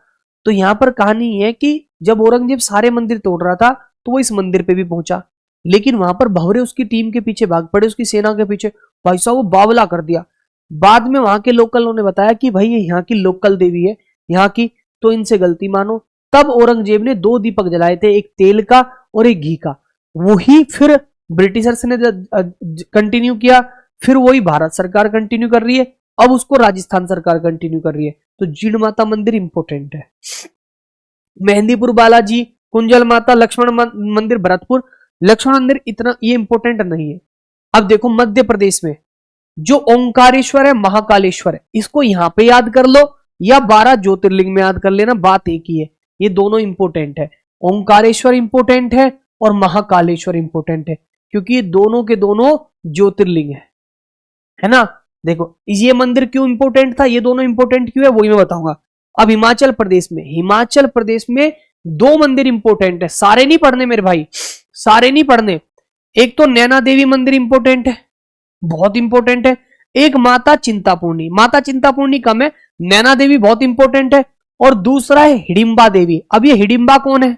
तो यहाँ पर कहानी है कि जब औरंगजेब सारे मंदिर तोड़ रहा था तो वो इस मंदिर पे भी पहुंचा, लेकिन वहां पर भवरे उसकी टीम के पीछे भाग पड़े, उसकी सेना के पीछे। भाई साहब वो बावला कर दिया। बाद में वहां के लोकलों ने बताया कि भाई ये यहाँ की लोकल देवी है यहाँ की, तो इनसे गलती मानो। तब औरंगजेब ने 2 दीपक जलाए थे, एक तेल का और एक घी का। वही फिर ब्रिटिशर्स ने कंटिन्यू किया, फिर वही भारत सरकार कंटिन्यू कर रही है, अब उसको राजस्थान सरकार कंटिन्यू कर रही है। तो जीर्ण माता मंदिर इंपोर्टेंट है। मेहंदीपुर बालाजी, कुंजल माता, लक्ष्मण मंदिर भरतपुर। लक्ष्मण मंदिर इतना ये इंपोर्टेंट नहीं है। अब देखो मध्य प्रदेश में जो ओंकारेश्वर है, महाकालेश्वर है, इसको यहां पे याद कर लो या 12 ज्योतिर्लिंग में याद कर लेना, बात एक ही है। ये दोनों इंपोर्टेंट है, ओंकारेश्वर इंपोर्टेंट है और महाकालेश्वर इंपोर्टेंट है, क्योंकि ये दोनों के दोनों ज्योतिर्लिंग है ना। देखो ये मंदिर क्यों इंपोर्टेंट था, ये दोनों इंपोर्टेंट क्यों है, वही मैं बताऊंगा। अब हिमाचल प्रदेश में 2 मंदिर इंपोर्टेंट है। सारे नहीं पढ़ने मेरे भाई, सारे नहीं पढ़ने। एक तो नैना देवी मंदिर इंपोर्टेंट है, बहुत इंपोर्टेंट है। एक माता चिंतापूर्णी, माता चिंतापूर्णी कम है, नैना देवी बहुत इंपोर्टेंट है। और दूसरा है हिडिंबा देवी। अब ये हिडिंबा कौन है,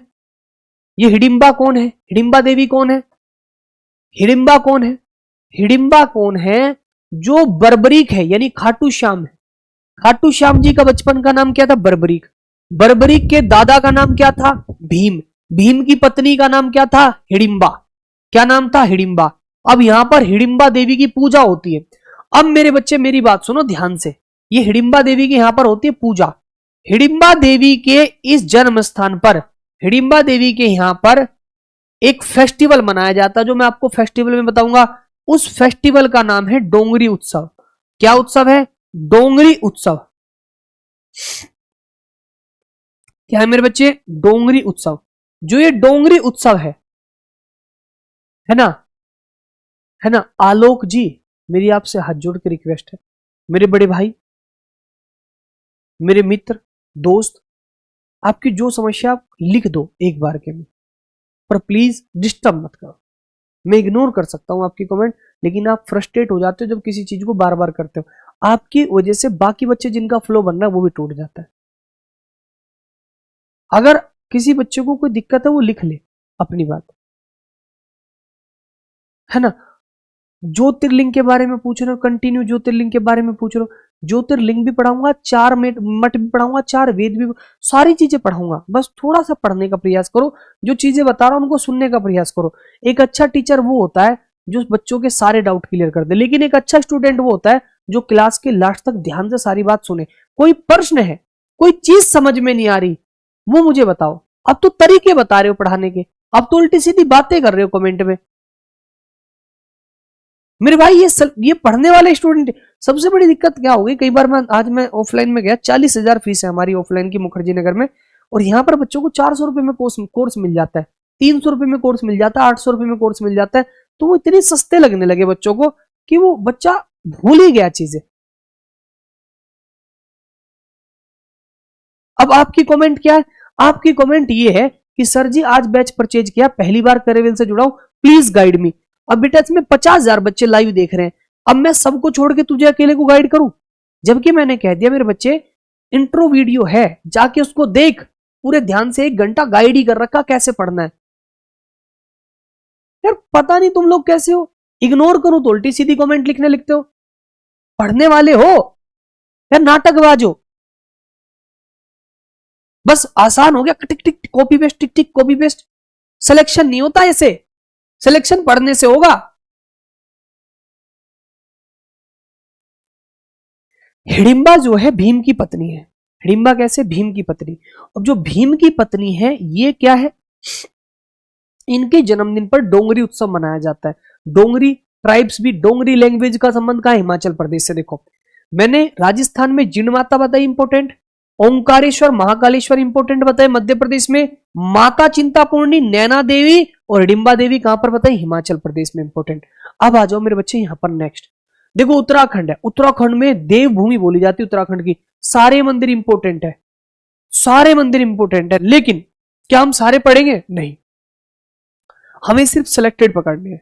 ये हिडिंबा कौन है, हिडिंबा देवी कौन है, हिडिंबा कौन है? हिडिंबा कौन है? जो बर्बरीक है, यानी खाटू श्याम है। खाटू श्याम जी का बचपन का नाम क्या था? बर्बरीक। बर्बरीक के दादा का नाम क्या था? भीम। भीम की पत्नी का नाम क्या था? हिडिंबा। क्या नाम था? हिडिंबा। अब यहां पर हिडिंबा देवी की पूजा होती है। अब मेरे बच्चे मेरी बात सुनो ध्यान से, ये हिडिंबा देवी की यहां पर होती है पूजा। हिडिंबा देवी के इस जन्म स्थान पर, हिडिंबा देवी के यहां पर एक फेस्टिवल मनाया जाता है, जो मैं आपको फेस्टिवल में बताऊंगा। उस फेस्टिवल का नाम है डोंगरी उत्सव। क्या उत्सव है? डोंगरी उत्सव। क्या है मेरे बच्चे? डोंगरी उत्सव। जो ये डोंगरी उत्सव है ना, है ना, आलोक जी, मेरी आपसे हाथ जोड़ के रिक्वेस्ट है, मेरे बड़े भाई, मेरे मित्र, दोस्त, आपकी जो समस्या आप लिख दो एक बार के में, पर प्लीज डिस्टर्ब मत करो। मैं इग्नोर कर सकता हूं आपकी कमेंट, लेकिन आप फ्रस्ट्रेट हो जाते हो जब किसी चीज को बार बार करते हो। आपकी वजह से बाकी बच्चे जिनका फ्लो बन रहा है वो भी टूट जाता है। अगर किसी बच्चे को कोई दिक्कत है वो लिख ले अपनी बात, है ना। ज्योतिर्लिंग के बारे में पूछ रहे हो, कंटिन्यू ज्योतिर्लिंग के बारे में पूछ रहे हो, ज्योतिर्लिंग भी पढ़ाऊंगा, 4 मठ भी पढ़ाऊंगा, 4 वेद भी, सारी चीजें पढ़ाऊंगा। बस थोड़ा सा पढ़ने का प्रयास करो, जो चीजें बता रहा हूं उनको सुनने का प्रयास करो। एक अच्छा टीचर वो होता है जो बच्चों के सारे डाउट क्लियर कर दे, लेकिन एक अच्छा स्टूडेंट वो होता है जो क्लास के लास्ट तक ध्यान से सारी बात सुने। कोई प्रश्न है, कोई चीज समझ में नहीं आ रही, वो मुझे बताओ। अब तो तरीके बता रहे हो पढ़ाने के, अब तो उल्टी सीधी बातें कर रहे हो कमेंट में। मेरे भाई ये पढ़ने वाले स्टूडेंट, सबसे बड़ी दिक्कत क्या होगी, कई बार मैं ऑफलाइन में गया, 40,000 फीस है हमारी ऑफलाइन की मुखर्जी नगर में, और यहाँ पर बच्चों को 400 रुपए में कोर्स मिल जाता है, 300 रुपए में कोर्स मिल जाता है, 800 रुपए में कोर्स मिल जाता है। तो वो इतने सस्ते लगने लगे बच्चों को कि वो बच्चा भूल ही गया चीजें। अब आपकी कमेंट क्या है? आपकी कमेंट ये है कि सर जी आज बैच परचेज किया, पहली बार करेविल से जुड़ा हूं, प्लीज गाइड मी। अब बेटा इसमें 50,000 बच्चे लाइव देख रहे हैं, अब मैं सबको छोड़ के तुझे अकेले को गाइड करूं? जबकि मैंने कह दिया मेरे बच्चे इंट्रो वीडियो है, जाके उसको देख, पूरे ध्यान से 1 घंटा गाइड ही कर रखा कैसे पढ़ना है। यार पता नहीं तुम लोग कैसे हो, इग्नोर करो तो उल्टी सीधी कमेंट लिखते हो। पढ़ने वाले हो या नाटकबाज हो? बस आसान हो गया, टिक टिक कॉपी पेस्ट, टिक टिक कॉपी पेस्ट। सिलेक्शन नहीं होता ऐसे, सिलेक्शन पढ़ने से होगा। हिडिंबा जो है भीम की पत्नी है। हिडिंबा कैसे? भीम की पत्नी। अब जो भीम की पत्नी है ये क्या है, इनके जन्मदिन पर डोंगरी उत्सव मनाया जाता है। डोंगरी ट्राइब्स भी, डोंगरी लैंग्वेज का संबंध कहां? हिमाचल प्रदेश से। देखो मैंने राजस्थान में जिन माता बताई इंपोर्टेंट, ओंकारेश्वर महाकालेश्वर इंपोर्टेंट बताए, मध्य प्रदेश में माता चिंतापूर्णी, नैना देवी और हिडिंबा देवी कहां पर बताई? हिमाचल प्रदेश में इंपोर्टेंट। अब आ जाओ मेरे बच्चे यहां पर नेक्स्ट, देखो उत्तराखंड है, उत्तराखंड में देवभूमि बोली जाती है उत्तराखंड की, सारे मंदिर इंपोर्टेंट है, सारे मंदिर इंपोर्टेंट है, लेकिन क्या हम सारे पढ़ेंगे? नहीं, हमें सिर्फ सिलेक्टेड पकड़ने हैं।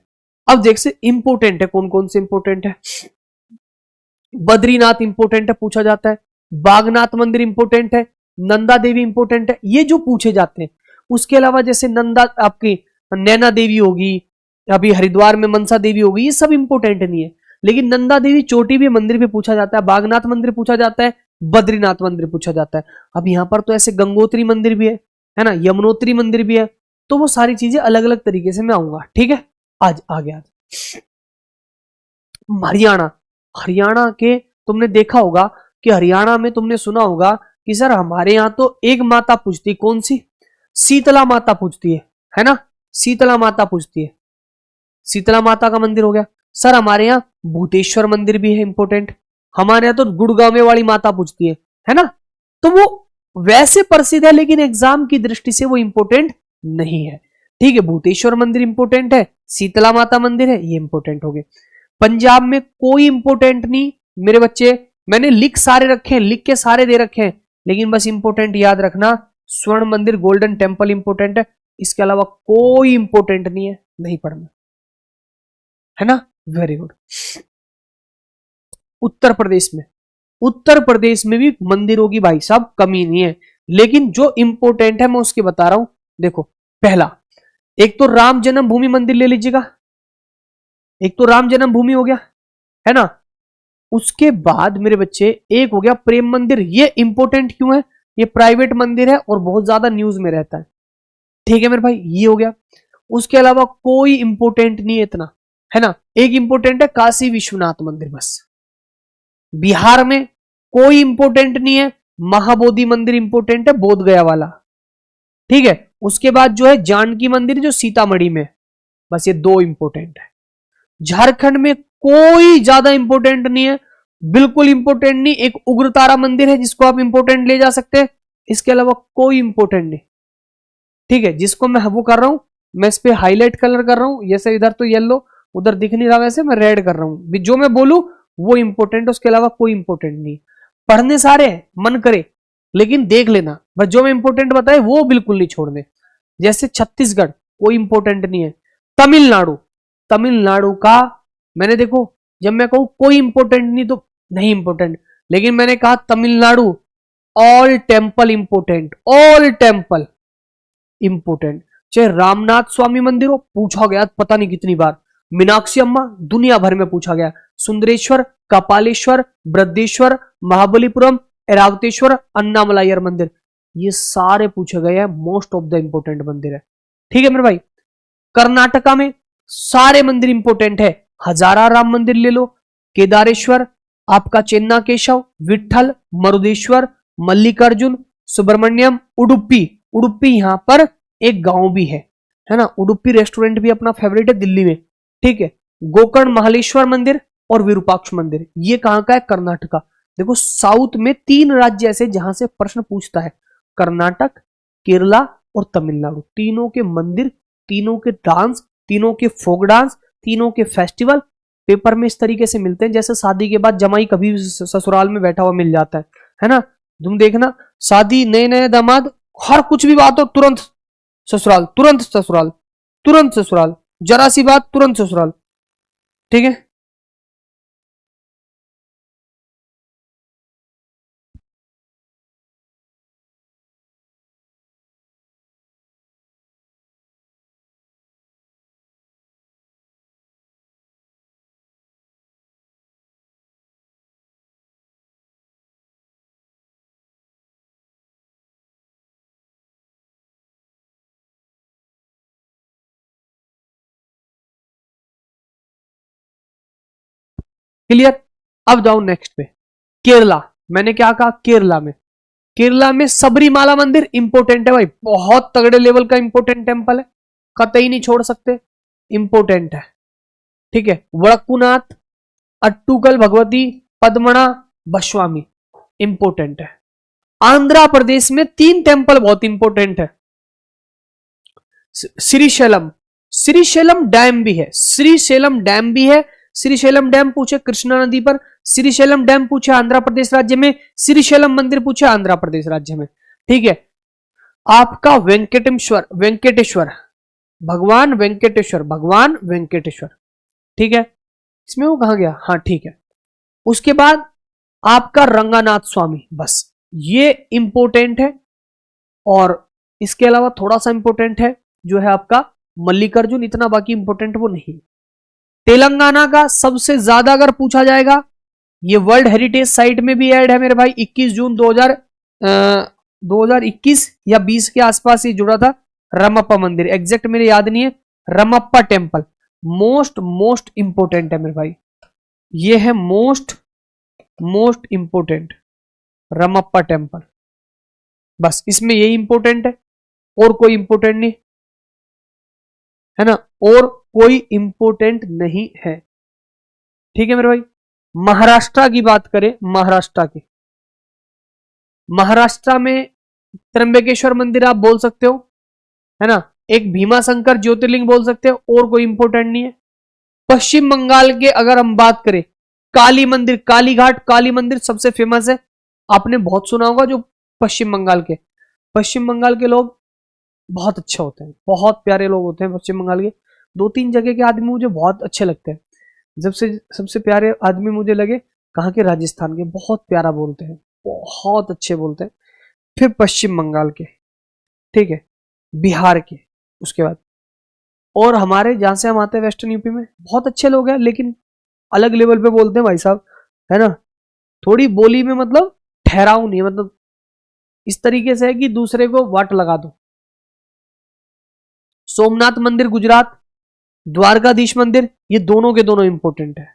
अब देख से इंपोर्टेंट है, कौन कौन से इंपोर्टेंट है। बद्रीनाथ इंपोर्टेंट है, पूछा जाता है, बागनाथ मंदिर इंपोर्टेंट है, नंदा देवी इंपोर्टेंट है, ये जो पूछे जाते हैं। उसके अलावा जैसे नंदा आपकी नैना देवी होगी, अभी हरिद्वार में मनसा देवी होगी, ये सब इंपोर्टेंट नहीं है, लेकिन नंदा देवी चोटी भी मंदिर भी पूछा जाता है, बागनाथ मंदिर पूछा जाता है, बद्रीनाथ मंदिर पूछा जाता है। अब यहां पर तो ऐसे गंगोत्री मंदिर भी है ना, यमुनोत्री मंदिर भी है, तो वो सारी चीजें अलग अलग तरीके से मैं आऊंगा, ठीक है। आज आ गया हरियाणा। हरियाणा के तुमने देखा होगा कि हरियाणा में तुमने सुना होगा कि सर हमारे यहां तो एक माता पूजती, कौन सी? शीतला माता पूजती है ना, शीतला माता पूजती है, शीतला माता का मंदिर हो गया। सर हमारे यहाँ भूतेश्वर मंदिर भी है इंपोर्टेंट, हमारे यहाँ तो गुड़गांव में वाली माता पूजती है ना। तो वो वैसे प्रसिद्ध है, लेकिन एग्जाम की दृष्टि से वो इंपोर्टेंट नहीं है, ठीक है। भूतेश्वर मंदिर इंपोर्टेंट है, शीतला माता मंदिर है, ये इंपोर्टेंट हो गए। पंजाब में कोई इंपोर्टेंट नहीं मेरे बच्चे, मैंने लिख सारे रखे हैं, लिख के सारे दे रखे हैं, लेकिन बस इंपोर्टेंट याद रखना, स्वर्ण मंदिर गोल्डन टेम्पल इंपोर्टेंट है, इसके अलावा कोई इंपोर्टेंट नहीं है, नहीं पढ़ना, है ना। Very good. उत्तर प्रदेश में, उत्तर प्रदेश में भी मंदिरों की भाई साहब कमी नहीं है, लेकिन जो इंपोर्टेंट है मैं उसकी बता रहा हूं। देखो पहला, एक तो राम जन्मभूमि मंदिर ले लीजिएगा, एक तो राम जन्मभूमि हो गया, है ना। उसके बाद मेरे बच्चे एक हो गया प्रेम मंदिर, ये इंपोर्टेंट क्यों है? ये प्राइवेट मंदिर है और बहुत ज्यादा न्यूज में रहता है, ठीक है मेरे भाई, ये हो गया। उसके अलावा कोई इंपोर्टेंट नहीं है इतना, है ना। एक इंपोर्टेंट है काशी विश्वनाथ मंदिर, बस। बिहार में कोई इंपोर्टेंट नहीं है, महाबोधि मंदिर इंपोर्टेंट है, बोध गया वाला, ठीक है। उसके बाद जो है जानकी मंदिर जो सीतामढ़ी में, बस ये 2 इंपोर्टेंट है। झारखंड में कोई ज्यादा इंपोर्टेंट नहीं है, बिल्कुल इंपोर्टेंट नहीं। एक उग्रतारा मंदिर है जिसको आप इंपोर्टेंट ले जा सकते हैं, इसके अलावा कोई इंपॉर्टेंट नहीं। ठीक है, जिसको मैं वो कर रहा हूं, मैं इस पे हाईलाइट कलर कर रहा हूं, जैसे इधर तो येलो, उधर दिख नहीं रहा, वैसे मैं रेड कर रहा हूं। जो मैं बोलूं वो इंपॉर्टेंट है, उसके अलावा कोई इंपॉर्टेंट नहीं। पढ़ने सारे हैं, मन करे, लेकिन देख लेना बस, जो मैं इंपॉर्टेंट बताए वो बिल्कुल नहीं छोड़ने। जैसे छत्तीसगढ़ कोई इंपॉर्टेंट नहीं है। तमिलनाडु, तमिलनाडु का मैंने देखो, जब मैं कहूं कोई इंपॉर्टेंट नहीं तो नहीं इंपॉर्टेंट, लेकिन मैंने कहा Tamil Nadu all temple important, all temple important. चाहे रामनाथ स्वामी मंदिर हो, पूछा गया पता नहीं कितनी बार। मीनाक्षी अम्मा दुनिया भर में पूछा गया। सुंदरेश्वर, कपालेश्वर, बृहदेश्वर, महाबलीपुरम, ऐरावतेश्वर, अन्नामलाईयर मंदिर, ये सारे पूछे गए हैं, मोस्ट ऑफ द इंपोर्टेंट मंदिर है। ठीक है मेरे भाई। कर्नाटका में सारे मंदिर इंपोर्टेंट है। हजारा राम मंदिर ले लो, केदारेश्वर, आपका चेन्ना केशव, विठल, मरुदेश्वर, मल्लिकार्जुन, सुब्रमण्यम, उडुपी। उडुपी यहां पर एक गांव भी है ना। उडुपी रेस्टोरेंट भी अपना फेवरेट है दिल्ली में। ठीक है, गोकर्ण महालेश्वर मंदिर और विरूपाक्ष मंदिर, ये कहां का है? कर्नाटका। देखो साउथ में 3 राज्य ऐसे जहां से प्रश्न पूछता है, कर्नाटक, केरला और तमिलनाडु। तीनों के मंदिर, तीनों के डांस, तीनों के फोक डांस, तीनों के फेस्टिवल पेपर में इस तरीके से मिलते हैं जैसे शादी के बाद जमाई कभी ससुराल में बैठा हुआ मिल जाता है ना। तुम देखना, शादी, नए नए दामाद, हर कुछ भी बात हो तुरंत ससुराल, तुरंत ससुराल, तुरंत ससुराल, जरा सी बात तुरंत ससुराल। ठीक है, क्लियर। अब जाओ नेक्स्ट पे, केरला। मैंने क्या कहा? केरला में, केरला में सबरीमाला मंदिर इंपोर्टेंट है भाई, बहुत तगड़े लेवल का इंपोर्टेंट टेम्पल है, कतई नहीं छोड़ सकते, इंपोर्टेंट है। ठीक है, वड़कुनाथ, अट्टुकल भगवती, पद्मना, बस्वामी, इंपोर्टेंट है। आंध्र प्रदेश में 3 टेम्पल बहुत इंपोर्टेंट है। श्रीशैलम, श्रीशैलम डैम भी है, श्रीशैलम डैम भी है। श्रीशैलम डैम पूछे कृष्णा नदी पर, श्रीशैलम डैम पूछे आंध्र प्रदेश राज्य में, श्रीशैलम मंदिर पूछे आंध्र प्रदेश राज्य में। ठीक है, आपका वेंकटेश्वर, वेंकटेश्वर भगवान, वेंकटेश्वर भगवान, वेंकटेश्वर। ठीक है, इसमें वो कहां गया? हाँ ठीक है। उसके बाद आपका रंगानाथ स्वामी, बस ये इंपोर्टेंट है। और इसके अलावा थोड़ा सा इंपोर्टेंट है जो है आपका मल्लिकार्जुन, इतना बाकी इंपोर्टेंट वो नहीं। तेलंगाना का सबसे ज्यादा अगर पूछा जाएगा, ये वर्ल्ड हेरिटेज साइट में भी ऐड है मेरे भाई, 21 जून 2021 या 20 के आसपास ये जुड़ा था। रमप्पा मंदिर, एग्जैक्ट मेरे याद नहीं है, Ramappa temple most most important है मेरे भाई, ये है most most important Ramappa temple. बस इसमें यही इंपोर्टेंट है, और कोई इंपोर्टेंट नहीं है ना, और कोई इंपोर्टेंट नहीं है। ठीक है मेरे भाई। महाराष्ट्र की बात करें, महाराष्ट्र की, महाराष्ट्र में त्र्यंबकेश्वर मंदिर आप बोल सकते हो, है ना, एक भीमा शंकर ज्योतिर्लिंग बोल सकते हो, और कोई इंपोर्टेंट नहीं है। पश्चिम बंगाल के अगर हम बात करें, काली मंदिर, कालीघाट काली मंदिर सबसे फेमस है, आपने बहुत सुना होगा। जो पश्चिम बंगाल के, पश्चिम बंगाल के लोग बहुत अच्छे होते हैं, बहुत प्यारे लोग होते हैं पश्चिम बंगाल के। 2-3 जगह के आदमी मुझे बहुत अच्छे लगते हैं। जब से सबसे प्यारे आदमी मुझे लगे कहाँ के, राजस्थान के, बहुत प्यारा बोलते हैं, बहुत अच्छे बोलते हैं। फिर पश्चिम बंगाल के, ठीक है, बिहार के, उसके बाद और हमारे जहां से हम आते हैं वेस्टर्न यूपी में बहुत अच्छे लोग हैं, लेकिन अलग लेवल पे बोलते हैं भाई साहब, है ना। थोड़ी बोली में मतलब ठहराव नहीं, मतलब इस तरीके से है कि दूसरे को वाट लगा दो। सोमनाथ मंदिर गुजरात, द्वारकाधीश मंदिर, ये दोनों के दोनों इंपोर्टेंट है।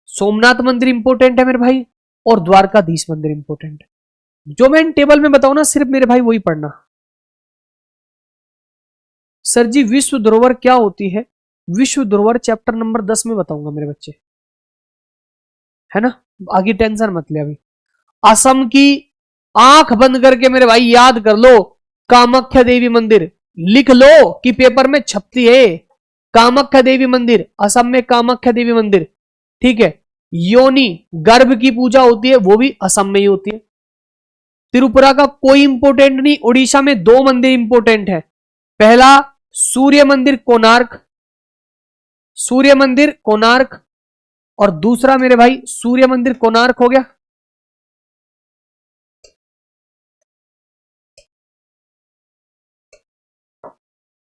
सोमनाथ मंदिर इंपोर्टेंट है मेरे भाई, और द्वारकाधीश मंदिर इंपोर्टेंट है। जो मैं इन टेबल में बताऊं ना, सिर्फ मेरे भाई वही पढ़ना। सर जी विश्व धरोहर क्या होती है? विश्व धरोहर चैप्टर नंबर 10 में बताऊंगा मेरे बच्चे, है ना, आगे टेंशन मत ले। अभी असम की आंख बंद करके मेरे भाई याद कर लो, कामाख्या देवी मंदिर लिख लो कि पेपर में छपती है। कामाख्या देवी मंदिर, असम में कामाख्या देवी मंदिर, ठीक है। योनि गर्भ की पूजा होती है, वो भी असम में ही होती है। त्रिपुरा का कोई इंपोर्टेंट नहीं, उड़ीसा में 2 मंदिर इंपोर्टेंट है। पहला सूर्य मंदिर कोणार्क, सूर्य मंदिर कोणार्क, और दूसरा मेरे भाई सूर्य मंदिर कोणार्क हो गया,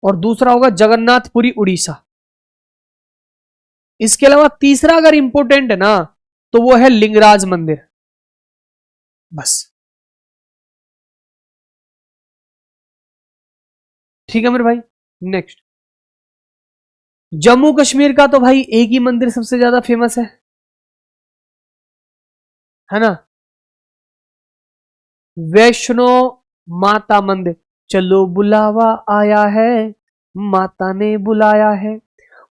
और दूसरा होगा जगन्नाथपुरी उड़ीसा। इसके अलावा तीसरा अगर इंपोर्टेंट है ना तो वो है लिंगराज मंदिर, बस। ठीक है मेरे भाई। नेक्स्ट, जम्मू कश्मीर का तो भाई एक ही मंदिर सबसे ज्यादा फेमस है ना, वैष्णो माता मंदिर। चलो बुलावा आया है, माता ने बुलाया है,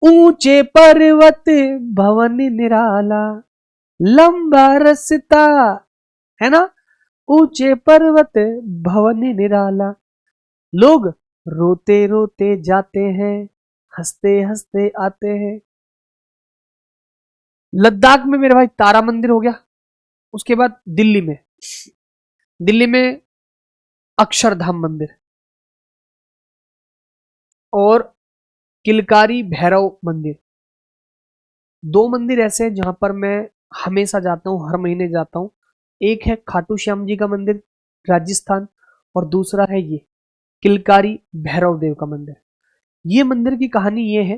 ऊंचे पर्वत भवन निराला, लंबा रास्ता, है ना, ऊंचे पर्वत भवन निराला, लोग रोते रोते जाते हैं, हंसते हंसते आते हैं। लद्दाख में मेरे भाई तारा मंदिर हो गया। उसके बाद दिल्ली में अक्षरधाम मंदिर और किलकारी भैरव मंदिर। 2 मंदिर ऐसे हैं जहां पर मैं हमेशा जाता हूं, हर महीने जाता हूं। एक है खाटू श्याम जी का मंदिर राजस्थान, और दूसरा है ये किलकारी भैरव देव का मंदिर। ये मंदिर की कहानी ये है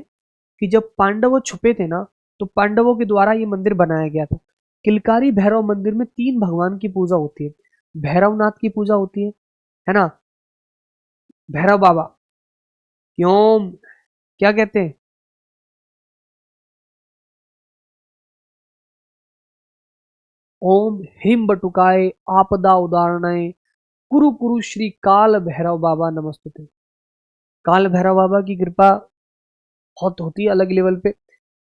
कि जब पांडव छुपे थे ना, तो पांडवों के द्वारा ये मंदिर बनाया गया था। किलकारी भैरव मंदिर में 3 भगवान की पूजा होती है। भैरवनाथ की पूजा होती है ना, भैरव बाबा, क्यों, क्या कहते हैं, ओम ह्रीम बटुकाय आपदा उदाहरणाय कुरु कुरु श्री काल भैरव बाबा नमस्तुते। काल भैरव बाबा की कृपा बहुत होती है अलग लेवल पे।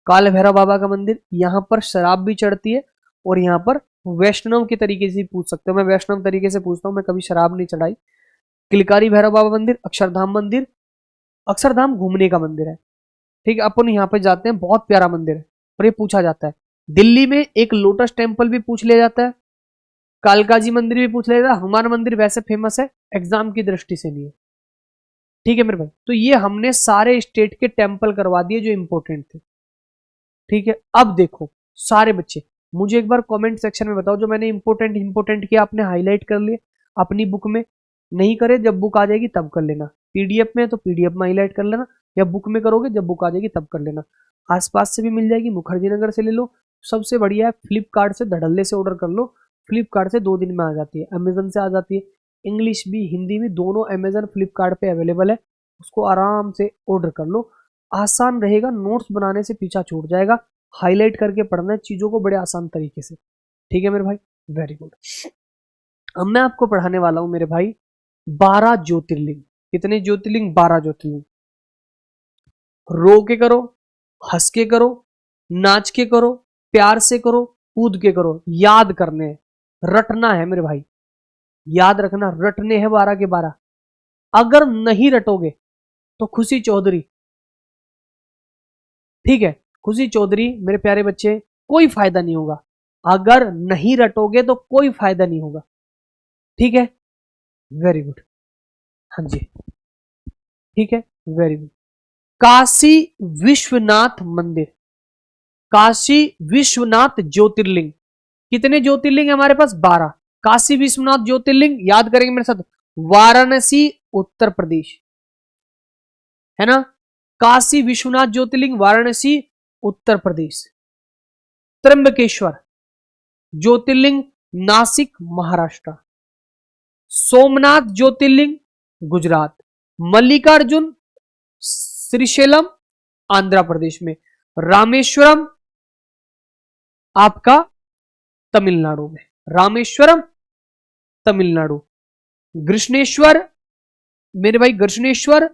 काल भैरव बाबा का मंदिर, यहाँ पर शराब भी चढ़ती है, और यहाँ पर वैष्णव के तरीके से पूछ सकते हो, मैं वैष्णव तरीके से पूछता हूँ, मैं कभी शराब नहीं चढ़ाई। किलकारी भैरव बाबा मंदिर, अक्षरधाम मंदिर। अक्षरधाम घूमने का मंदिर है, ठीक है, अपन यहाँ पे जाते हैं, बहुत प्यारा मंदिर है, और ये पूछा जाता है। दिल्ली में एक लोटस टेम्पल भी पूछ लिया जाता है, कालका जी मंदिर भी पूछ लिया जाता है। हनुमान मंदिर वैसे फेमस है, एग्जाम की दृष्टि से नहीं है, ठीक है मेरे भाई। तो ये हमने सारे स्टेट के टेम्पल करवा दिए जो इंपॉर्टेंट थे, ठीक है। अब देखो सारे बच्चे मुझे एक बार कमेंट सेक्शन में बताओ, जो मैंने इंपॉर्टेंट किया आपने हाईलाइट कर लिए अपनी बुक में, नहीं करे जब बुक आ जाएगी तब कर लेना। पीडीएफ में है तो पीडीएफ में हाईलाइट कर लेना, या बुक में करोगे जब बुक आ जाएगी तब कर लेना। आसपास से भी मिल जाएगी, मुखर्जी नगर से ले लो, सबसे बढ़िया है फ्लिपकार्ट से, धड़ल्ले से ऑर्डर कर लो। फ्लिपकार्ट से 2 दिन में आ जाती है, अमेजन से आ जाती है, इंग्लिश भी हिंदी भी दोनों अमेजन फ्लिपकार्ट पे अवेलेबल है। उसको आराम से ऑर्डर कर लो, आसान रहेगा, नोट्स बनाने से पीछा छूट जाएगा, हाईलाइट करके पढ़ना है चीजों को बड़े आसान तरीके से, ठीक है मेरे भाई, वेरी गुड। अब मैं आपको पढ़ाने वाला हूं मेरे भाई 12 ज्योतिर्लिंग। कितने ज्योतिर्लिंग? 12 ज्योतिर्लिंग। रो के करो, हंस के करो, नाच के करो, प्यार से करो, कूद के करो, याद करने हैं, रटना है मेरे भाई, याद रखना, रटने हैं 12 के 12। अगर नहीं रटोगे तो खुशी चौधरी, ठीक है, खुशी चौधरी मेरे प्यारे बच्चे, कोई फायदा नहीं होगा। अगर नहीं रटोगे तो कोई फायदा नहीं होगा, ठीक है, वेरी गुड, हाँ जी, ठीक है, वेरी गुड। काशी विश्वनाथ मंदिर, काशी विश्वनाथ ज्योतिर्लिंग। कितने ज्योतिर्लिंग है हमारे पास? 12। काशी विश्वनाथ ज्योतिर्लिंग याद करेंगे मेरे साथ, वाराणसी उत्तर प्रदेश, है ना, काशी विश्वनाथ ज्योतिर्लिंग वाराणसी उत्तर प्रदेश। त्र्यंबकेश्वर ज्योतिर्लिंग नासिक महाराष्ट्र। सोमनाथ ज्योतिर्लिंग गुजरात। मल्लिकार्जुन श्रीशैलम आंध्र प्रदेश में। रामेश्वरम आपका तमिलनाडु में, रामेश्वरम तमिलनाडु। कृष्णेश्वर मेरे भाई, कृष्णेश्वर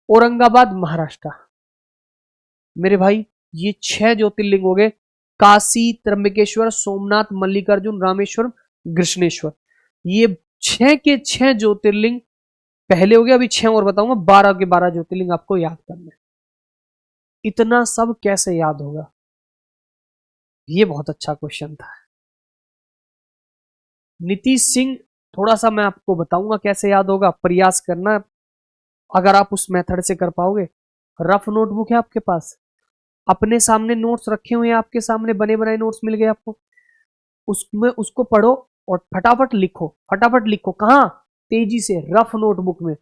औरंगाबाद महाराष्ट्र। मेरे भाई ये 6 ज्योतिर्लिंग हो गए, काशी, त्र्यंबकेश्वर, सोमनाथ, मल्लिकार्जुन, रामेश्वरम, कृष्णेश्वर। ये 6 के 6 ज्योतिर्लिंग पहले हो गया, अभी 6 और बताऊंगा, 12 के 12 ज्योतिर्लिंग आपको याद करना है। इतना सब कैसे याद होगा, ये बहुत अच्छा क्वेश्चन था। नीतीश सिंह, थोड़ा सा मैं आपको बताऊंगा कैसे याद होगा, प्रयास करना। अगर आप उस मेथड से कर पाओगे, रफ नोटबुक है आपके पास, अपने सामने नोट्स रखे हुए हैं, आपके सामने बने बनाए नोट्स मिल गए आपको, उसमें उसको पढ़ो और फटाफट लिखो, फटाफट लिखो। कहाँ? तेजी से रफ नोटबुक में।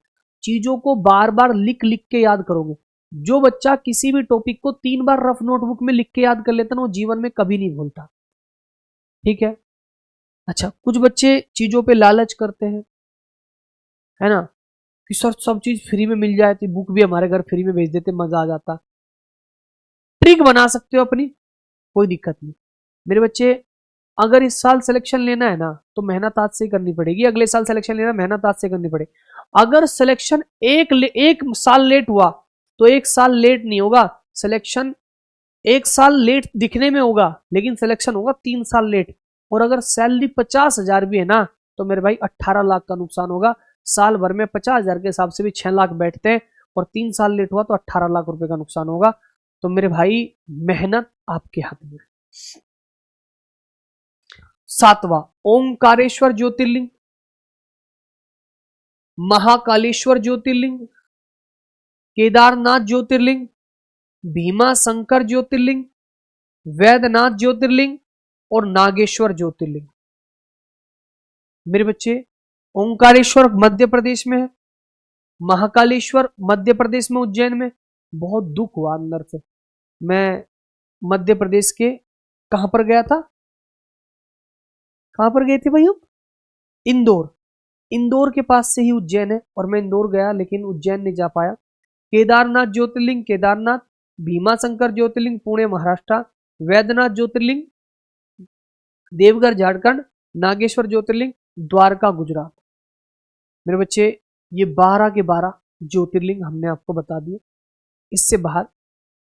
चीजों को बार बार लिख लिख के याद करोगे। जो बच्चा किसी भी टॉपिक को 3 बार रफ नोटबुक में लिख के याद कर लेता ना, वो जीवन में कभी नहीं भूलता। ठीक है। अच्छा, कुछ बच्चे चीजों पे लालच करते हैं, है ना, कि सर सब चीज फ्री में मिल जाए, तो बुक भी हमारे घर फ्री में भेज देते, मजा आ जाता। ट्रिक बना सकते हो अपनी, कोई दिक्कत नहीं मेरे बच्चे। अगर इस साल सिलेक्शन लेना है ना, तो मेहनत आज से करनी पड़ेगी। अगले साल सिलेक्शन लेना, मेहनत आज से करनी पड़ेगी। अगर सिलेक्शन एक साल लेट हुआ, तो 1 साल लेट नहीं होगा सिलेक्शन, 1 साल लेट दिखने में होगा, लेकिन सिलेक्शन होगा 3 साल लेट। और अगर सैलरी 50,000 भी है ना, तो मेरे भाई 18 लाख का नुकसान होगा। साल भर में 50,000 के हिसाब से भी 6 लाख बैठते हैं, और 3 साल लेट हुआ तो 18 लाख रुपए का नुकसान होगा। तो मेरे भाई, मेहनत आपके हाथ में। 7वां, ओंकारेश्वर ज्योतिर्लिंग, महाकालेश्वर ज्योतिर्लिंग, केदारनाथ ज्योतिर्लिंग, भीमा शंकर ज्योतिर्लिंग, वैद्यनाथ ज्योतिर्लिंग और नागेश्वर ज्योतिर्लिंग। मेरे बच्चे, ओंकारेश्वर मध्य प्रदेश में है, महाकालेश्वर मध्य प्रदेश में, उज्जैन में। बहुत दुख हुआ अंदर से। मैं मध्य प्रदेश के कहां पर गया था, कहां पर गए थे भाई हम? इंदौर। इंदौर के पास से ही उज्जैन है, और मैं इंदौर गया लेकिन उज्जैन नहीं जा पाया। केदारनाथ ज्योतिर्लिंग केदारनाथ, भीमा शंकर ज्योतिर्लिंग पुणे महाराष्ट्र, वैद्यनाथ ज्योतिर्लिंग देवघर झारखंड, नागेश्वर ज्योतिर्लिंग द्वारका गुजरात। मेरे बच्चे, ये 12 के 12 ज्योतिर्लिंग हमने आपको बता दिए। इससे बाहर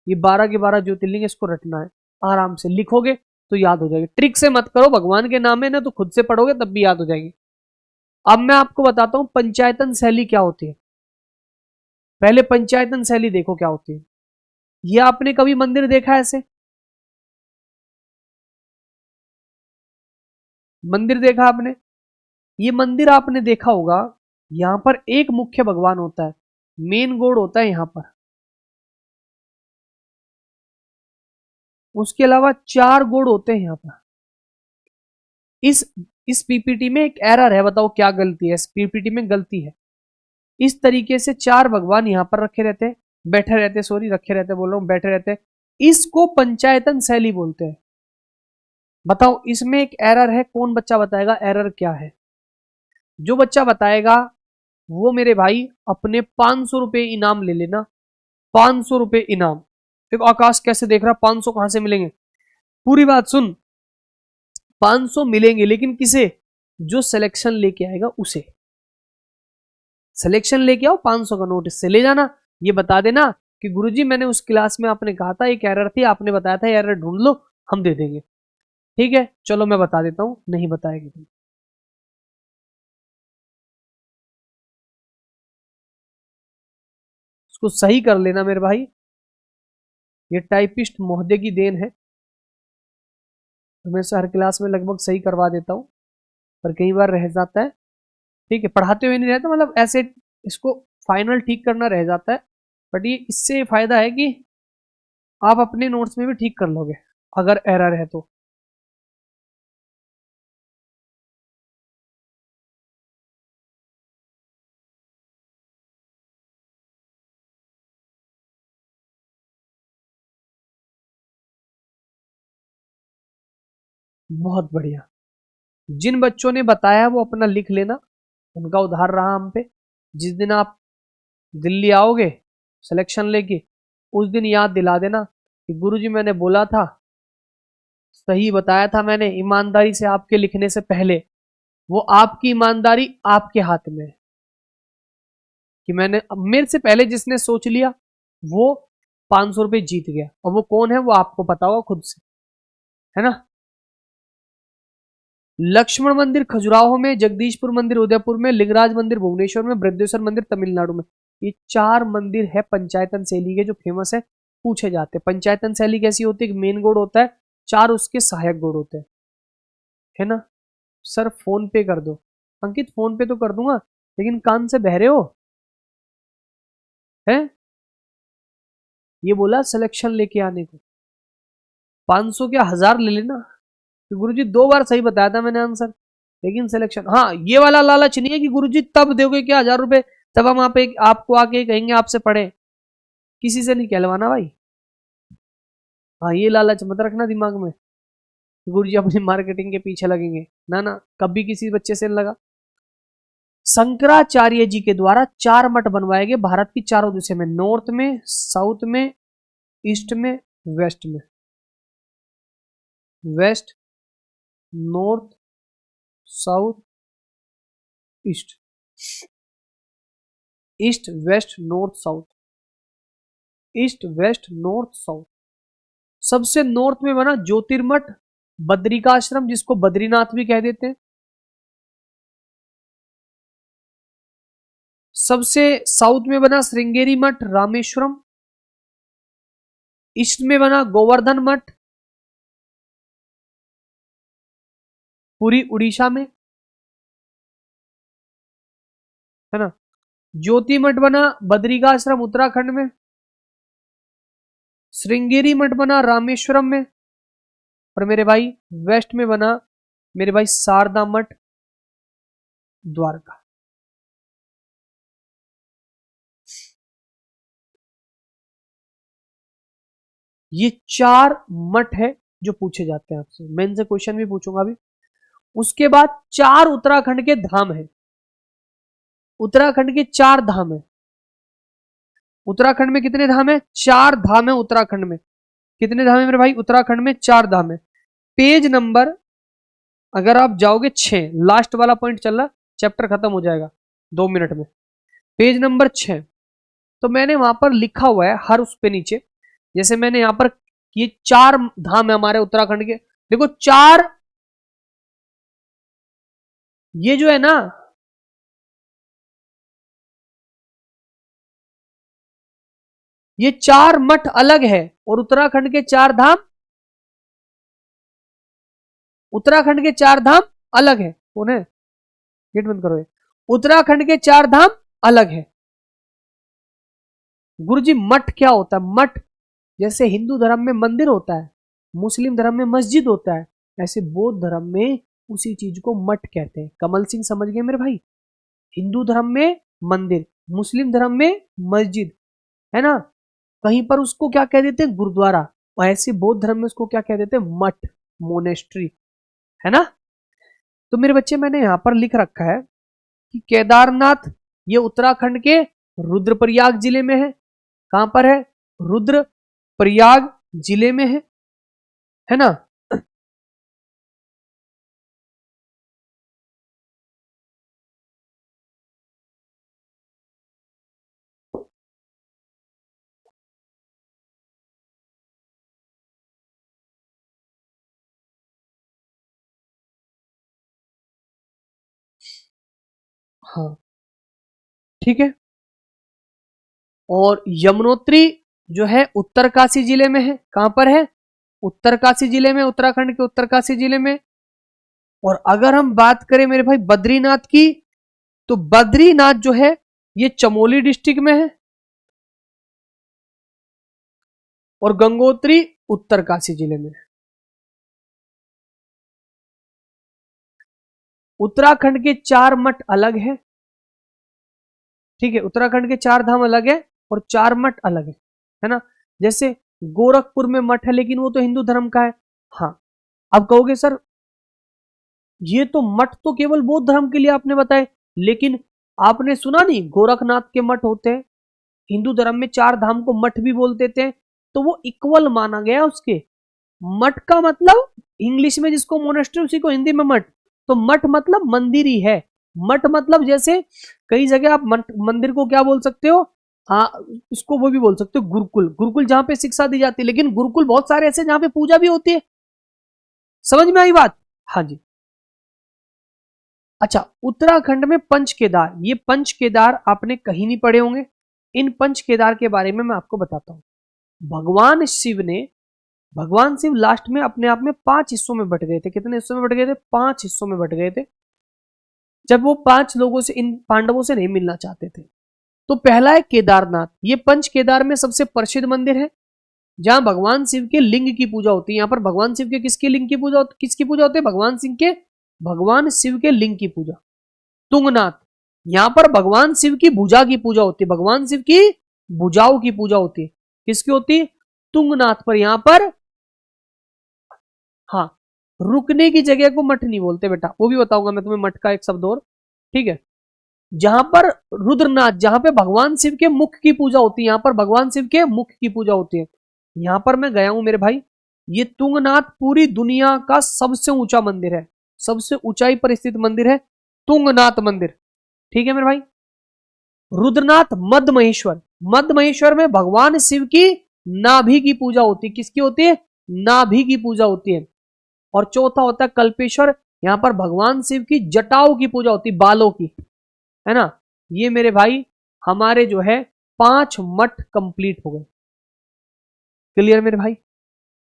ये 12 के 12 ज्योतिर्लिंग, इसको रटना है, आराम से लिखोगे तो याद हो जाएगी। ट्रिक से मत करो, भगवान के नाम है ना, तो खुद से पढ़ोगे तब भी याद हो जाएगी। अब मैं आपको बताता हूं पंचायतन शैली क्या होती है। पहले पंचायतन शैली देखो क्या होती है। ये आपने कभी मंदिर देखा है ऐसे? मंदिर देखा आपने? ये मंदिर आपने देखा होगा, यहां पर एक मुख्य भगवान होता है, मेन गॉड होता है यहां पर। उसके अलावा 4 गॉड होते हैं यहां पर। इस इस पीपीटी में एक एरर है, बताओ क्या गलती है? इस पीपीटी में गलती है। इस तरीके से 4 भगवान यहां पर रखे रहते हैं, बैठे रहते, सॉरी रखे रहते बोल रहा हूं, बैठे रहते हैं। इसको पंचायतन शैली बोलते हैं। बताओ, इसमें एक एरर है, कौन बच्चा बताएगा एरर क्या है? जो बच्चा बताएगा वो मेरे भाई अपने 500 रुपए इनाम ले लेना। 500 रुपए इनाम। देखो आकाश कैसे देख रहा, 500 कहां से मिलेंगे? पूरी बात सुन। 500 मिलेंगे, लेकिन किसे? जो सिलेक्शन लेके आएगा उसे। सिलेक्शन लेके आओ, 500 का नोट इससे ले जाना। ये बता देना कि गुरुजी मैंने उस क्लास में आपने कहा था एक एरर थी, आपने बताया था एरर ढूंढ लो, हम दे देंगे। ठीक है, चलो मैं बता देता हूं, नहीं बताएगी तुम। उसको सही कर लेना मेरे भाई, ये टाइपिस्ट महोदय की देन है। हमेशा हर क्लास में लगभग सही करवा देता हूं, पर कई बार रह जाता है। ठीक है, पढ़ाते हुए नहीं रहता, मतलब ऐसे इसको फाइनल ठीक करना रह जाता है। बट ये इससे फायदा है कि आप अपने नोट्स में भी ठीक कर लोगे अगर एरर है तो। बहुत बढ़िया। जिन बच्चों ने बताया वो अपना लिख लेना, उनका उधार रहा हम पे। जिस दिन आप दिल्ली आओगे सिलेक्शन लेके, उस दिन याद दिला देना कि गुरुजी मैंने बोला था, सही बताया था मैंने, ईमानदारी से आपके लिखने से पहले। वो आपकी ईमानदारी आपके हाथ में है कि मैंने, मेरे से पहले जिसने सोच लिया वो 500 रुपये जीत गया, और वो कौन है वो आपको पता होगा खुद से, है ना। लक्ष्मण मंदिर खजुराहो में, जगदीशपुर मंदिर उदयपुर में, लिंगराज मंदिर भुवनेश्वर में, बृहदेश्वर मंदिर तमिलनाडु में। ये 4 मंदिर है पंचायतन शैली के जो फेमस है, पूछे जाते हैं। पंचायतन शैली कैसी होती है? मेन गॉड होता है, 4 उसके सहायक गॉड होते हैं, है ना। सर फोन पे कर दो। अंकित फोन पे तो कर दूंगा, लेकिन कान से बहरे हो है। ये बोला सिलेक्शन लेके आने को, 500 क्या 1000 ले लेना। गुरुजी 2 बार सही बताया था मैंने आंसर, लेकिन सिलेक्शन, हाँ ये वाला लालच नहीं है कि गुरुजी तब दोगे क्या 1000 रुपए, तब हम आपको आके कहेंगे आपसे पढ़े। किसी से नहीं कहलवाना भाई। हाँ ये लालच मत रखना दिमाग में, गुरुजी अपनी मार्केटिंग के पीछे लगेंगे। ना ना, कभी किसी बच्चे से नहीं लगा। शंकराचार्य जी के द्वारा 4 मठ बनवाए गए भारत की चारों दिशा में, नॉर्थ में, साउथ में, ईस्ट में, वेस्ट में। West, north, south, east. East west north south, east west north south. सबसे नॉर्थ में बना ज्योतिर्मठ बद्रिकाश्रम, जिसको बद्रीनाथ भी कह देते हैं। सबसे साउथ में बना श्रृंगेरी मठ रामेश्वरम। ईस्ट में बना गोवर्धन मठ पूरी उड़ीसा में, है ना। ज्योति मठ बना बद्रिकाश्रम उत्तराखंड में। श्रृंगेरी मठ बना रामेश्वरम में। और मेरे भाई वेस्ट में बना मेरे भाई शारदा मठ द्वारका। ये 4 मठ है जो पूछे जाते हैं आपसे, मैं इनसे क्वेश्चन भी पूछूंगा अभी। उसके बाद 4 उत्तराखंड के धाम है। उत्तराखंड के 4 धाम है। उत्तराखंड में कितने धाम है? 4 धाम है उत्तराखंड में। कितने धाम है मेरे भाई? उत्तराखंड में 4 धाम है। पेज नंबर अगर आप जाओगे 6, लास्ट वाला पॉइंट चल रहा, चैप्टर खत्म हो जाएगा 2 मिनट में। पेज नंबर 6, तो मैंने वहां पर लिखा हुआ है हर उस पे नीचे, जैसे मैंने यहां पर ये 4 धाम है हमारे उत्तराखंड के। देखो 4, ये जो है ना, ये 4 मठ अलग है और उत्तराखंड के 4 धाम, उत्तराखंड के 4 धाम अलग है। कौन है? गेट बंद करो। उत्तराखंड के 4 धाम अलग है। गुरुजी मठ क्या होता है? मठ जैसे हिंदू धर्म में मंदिर होता है, मुस्लिम धर्म में मस्जिद होता है, ऐसे बौद्ध धर्म में उसी चीज को मठ कहते हैं। कमल सिंह समझ गए मेरे भाई? हिंदू धर्म में मंदिर, मुस्लिम धर्म में मस्जिद, है ना। कहीं पर उसको क्या कह देते हैं? गुरुद्वारा। और ऐसे बौद्ध धर्म में उसको क्या कह देते हैं? मठ, मोनेस्ट्री, है ना। तो मेरे बच्चे मैंने यहां पर लिख रखा है कि केदारनाथ ये उत्तराखंड के रुद्रप्रयाग जिले में है। कहां पर है? रुद्रप्रयाग जिले में है ना। हाँ ठीक है। और यमुनोत्री जो है उत्तरकाशी जिले में है। कहां पर है? उत्तरकाशी जिले में, उत्तराखंड के उत्तरकाशी जिले में। और अगर हम बात करें मेरे भाई बद्रीनाथ की, तो बद्रीनाथ जो है ये चमोली डिस्ट्रिक्ट में है। और गंगोत्री उत्तरकाशी जिले में है। उत्तराखंड के 4 मठ अलग है, ठीक है। उत्तराखंड के 4 धाम अलग है और 4 मठ अलग है ना। जैसे गोरखपुर में मठ है, लेकिन वो तो हिंदू धर्म का है। हाँ, अब कहोगे सर ये तो मठ तो केवल बौद्ध धर्म के लिए आपने बताए, लेकिन आपने सुना नहीं गोरखनाथ के मठ होते हैं। हिंदू धर्म में 4 धाम को मठ भी बोल देते हैं, तो वो इक्वल माना गया उसके। मठ का मतलब इंग्लिश में जिसको मोनेस्ट्री, उसी को हिंदी में मठ। तो मठ मतलब मंदिर ही है। मठ मतलब जैसे कई जगह आप मंदिर को क्या बोल सकते हो? हाँ, इसको वो भी बोल सकते हो गुरुकुल। गुरुकुल जहां पे शिक्षा दी जाती है, लेकिन गुरुकुल बहुत सारे ऐसे जहां पे पूजा भी होती है। समझ में आई बात? हाँ जी। अच्छा, उत्तराखंड में पंच केदार, ये पंच केदार आपने कहीं नहीं पढ़े होंगे। इन पंच केदार के बारे में मैं आपको बताता हूं। भगवान शिव लास्ट में अपने आप में 5 हिस्सों में बट गए थे। कितने हिस्सों में बट गए थे? 5 हिस्सों में बट गए थे, जब वो 5 लोगों से, इन पांडवों से नहीं मिलना चाहते थे। तो पहला है केदारनाथ। ये पंच केदार में सबसे प्रसिद्ध मंदिर है, जहां भगवान शिव के लिंग की पूजा होती है। यहाँ पर भगवान शिव के किसके लिंग की पूजा, किसकी पूजा होती है? भगवान शिव के लिंग की पूजा। तुंगनाथ, यहां पर भगवान शिव की भुजा की पूजा होती है। भगवान शिव की भुजाओं की पूजा होती है। किसकी होती है? तुंगनाथ पर। यहां पर, हाँ, रुकने की जगह को मठ नहीं बोलते बेटा, वो भी बताऊंगा मैं तुम्हें, मठ का एक शब्द और, ठीक है। जहां पर रुद्रनाथ, जहां पे भगवान शिव के मुख की पूजा होती है, यहां पर भगवान शिव के मुख की पूजा होती है। यहां पर मैं गया हूं मेरे भाई। ये तुंगनाथ पूरी दुनिया का सबसे ऊंचा मंदिर है, सबसे ऊंचाई पर स्थित मंदिर है तुंगनाथ मंदिर, ठीक है मेरे भाई। रुद्रनाथ मध्य महेश्वर, मध्य महेश्वर में भगवान शिव की नाभि की पूजा होती है। किसकी होती है? नाभि की पूजा होती है। और चौथा होता है कल्पेश्वर, यहां पर भगवान शिव की जटाओं की पूजा होती है, बालों की, है ना। ये मेरे भाई हमारे जो है 5 मठ कंप्लीट हो गए। क्लियर मेरे भाई?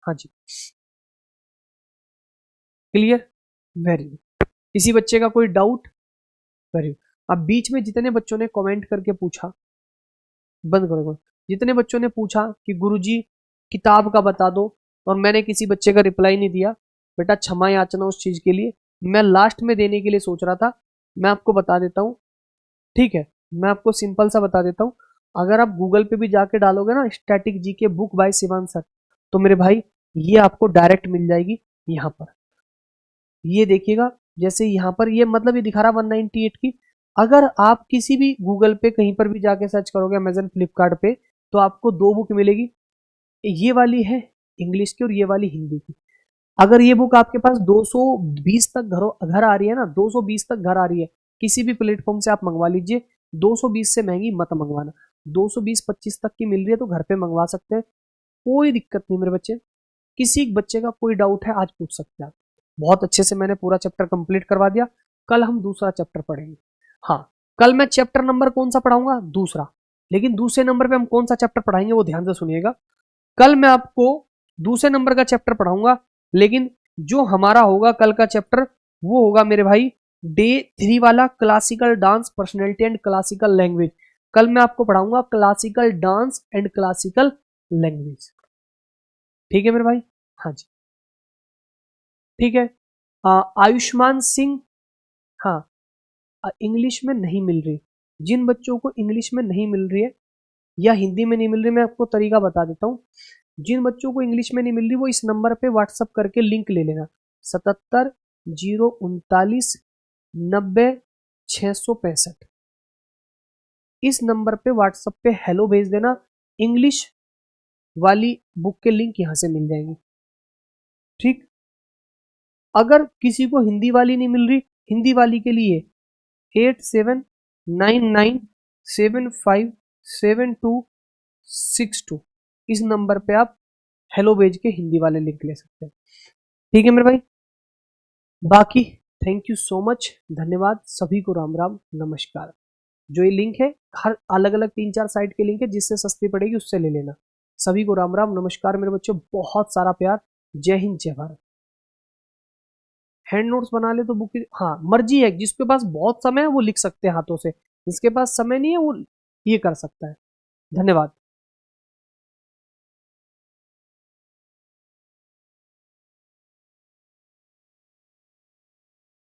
हाँ जी, क्लियर, वेरी गुड। किसी बच्चे का कोई डाउट? Very good. अब बीच में जितने बच्चों ने कमेंट करके पूछा, बंद करो, जितने बच्चों ने पूछा कि गुरुजी किताब का बता दो, और मैंने किसी बच्चे का रिप्लाई नहीं दिया, बेटा क्षमा याचना उस चीज के लिए। मैं लास्ट में देने के लिए सोच रहा था, मैं आपको बता देता हूँ, ठीक है। मैं आपको सिंपल सा बता देता हूँ। अगर आप गूगल पे भी जाके डालोगे ना static GK book by Shivan sir, तो मेरे भाई ये आपको डायरेक्ट मिल जाएगी। यहाँ पर ये देखिएगा, जैसे यहाँ पर ये मतलब ये दिखा रहा 198 की। अगर आप किसी भी गूगल पे कहीं पर भी जाके सर्च करोगे, अमेजन फ्लिपकार्ट पे, तो आपको 2 बुक मिलेगी। ये वाली है इंग्लिश की और ये वाली हिंदी की। अगर ये बुक आपके पास 220 तक घर आ रही है ना, 220 तक घर आ रही है, किसी भी प्लेटफॉर्म से आप मंगवा लीजिए। 220 से महंगी मत मंगवाना। 220-25 तक की मिल रही है तो घर पे मंगवा सकते हैं, कोई दिक्कत नहीं मेरे बच्चे। किसी बच्चे का कोई डाउट है आज पूछ सकते हैं आप। बहुत अच्छे से मैंने पूरा चैप्टर कंप्लीट करवा दिया। कल हम दूसरा चैप्टर पढ़ेंगे। हाँ, कल मैं चैप्टर नंबर कौन सा पढ़ाऊंगा? दूसरा। लेकिन दूसरे नंबर पे हम कौन सा चैप्टर पढ़ाएंगे वो ध्यान से सुनिएगा। कल मैं आपको दूसरे नंबर का चैप्टर पढ़ाऊंगा, लेकिन जो हमारा होगा कल का चैप्टर, वो होगा मेरे भाई डे 3 वाला, classical dance personality and classical language. कल मैं आपको पढ़ाऊंगा classical dance and classical language, ठीक है मेरे भाई? हाँ जी, ठीक है। आयुष्मान सिंह, हाँ, इंग्लिश में नहीं मिल रही। जिन बच्चों को इंग्लिश में नहीं मिल रही है या हिंदी में नहीं मिल रही, मैं आपको तरीका बता देता हूँ। जिन बच्चों को इंग्लिश में नहीं मिल रही वो इस नंबर पे व्हाट्सअप करके लिंक ले लेना, 77 039 90 665। इस नंबर पे व्हाट्सएप पे हेलो भेज देना, इंग्लिश वाली बुक के लिंक यहां से मिल जाएंगे, ठीक। अगर किसी को हिंदी वाली नहीं मिल रही, हिंदी वाली के लिए 8799757262 इस नंबर पे आप हेलो भेज के हिंदी वाले लिंक ले सकते हैं, ठीक है मेरे भाई। बाकी थैंक यू सो मच, धन्यवाद सभी को, राम राम नमस्कार। जो ये लिंक है, हर अलग अलग 3-4 साइट के लिंक है, जिससे सस्ती पड़ेगी उससे ले लेना। सभी को राम राम नमस्कार मेरे बच्चों, बहुत सारा प्यार, जय हिंद जय भारत। हैंड नोट्स बना ले तो बुक, हाँ मर्जी है, जिसके पास बहुत समय है वो लिख सकते हैं हाथों से, जिसके पास समय नहीं है वो ये कर सकता है। धन्यवाद।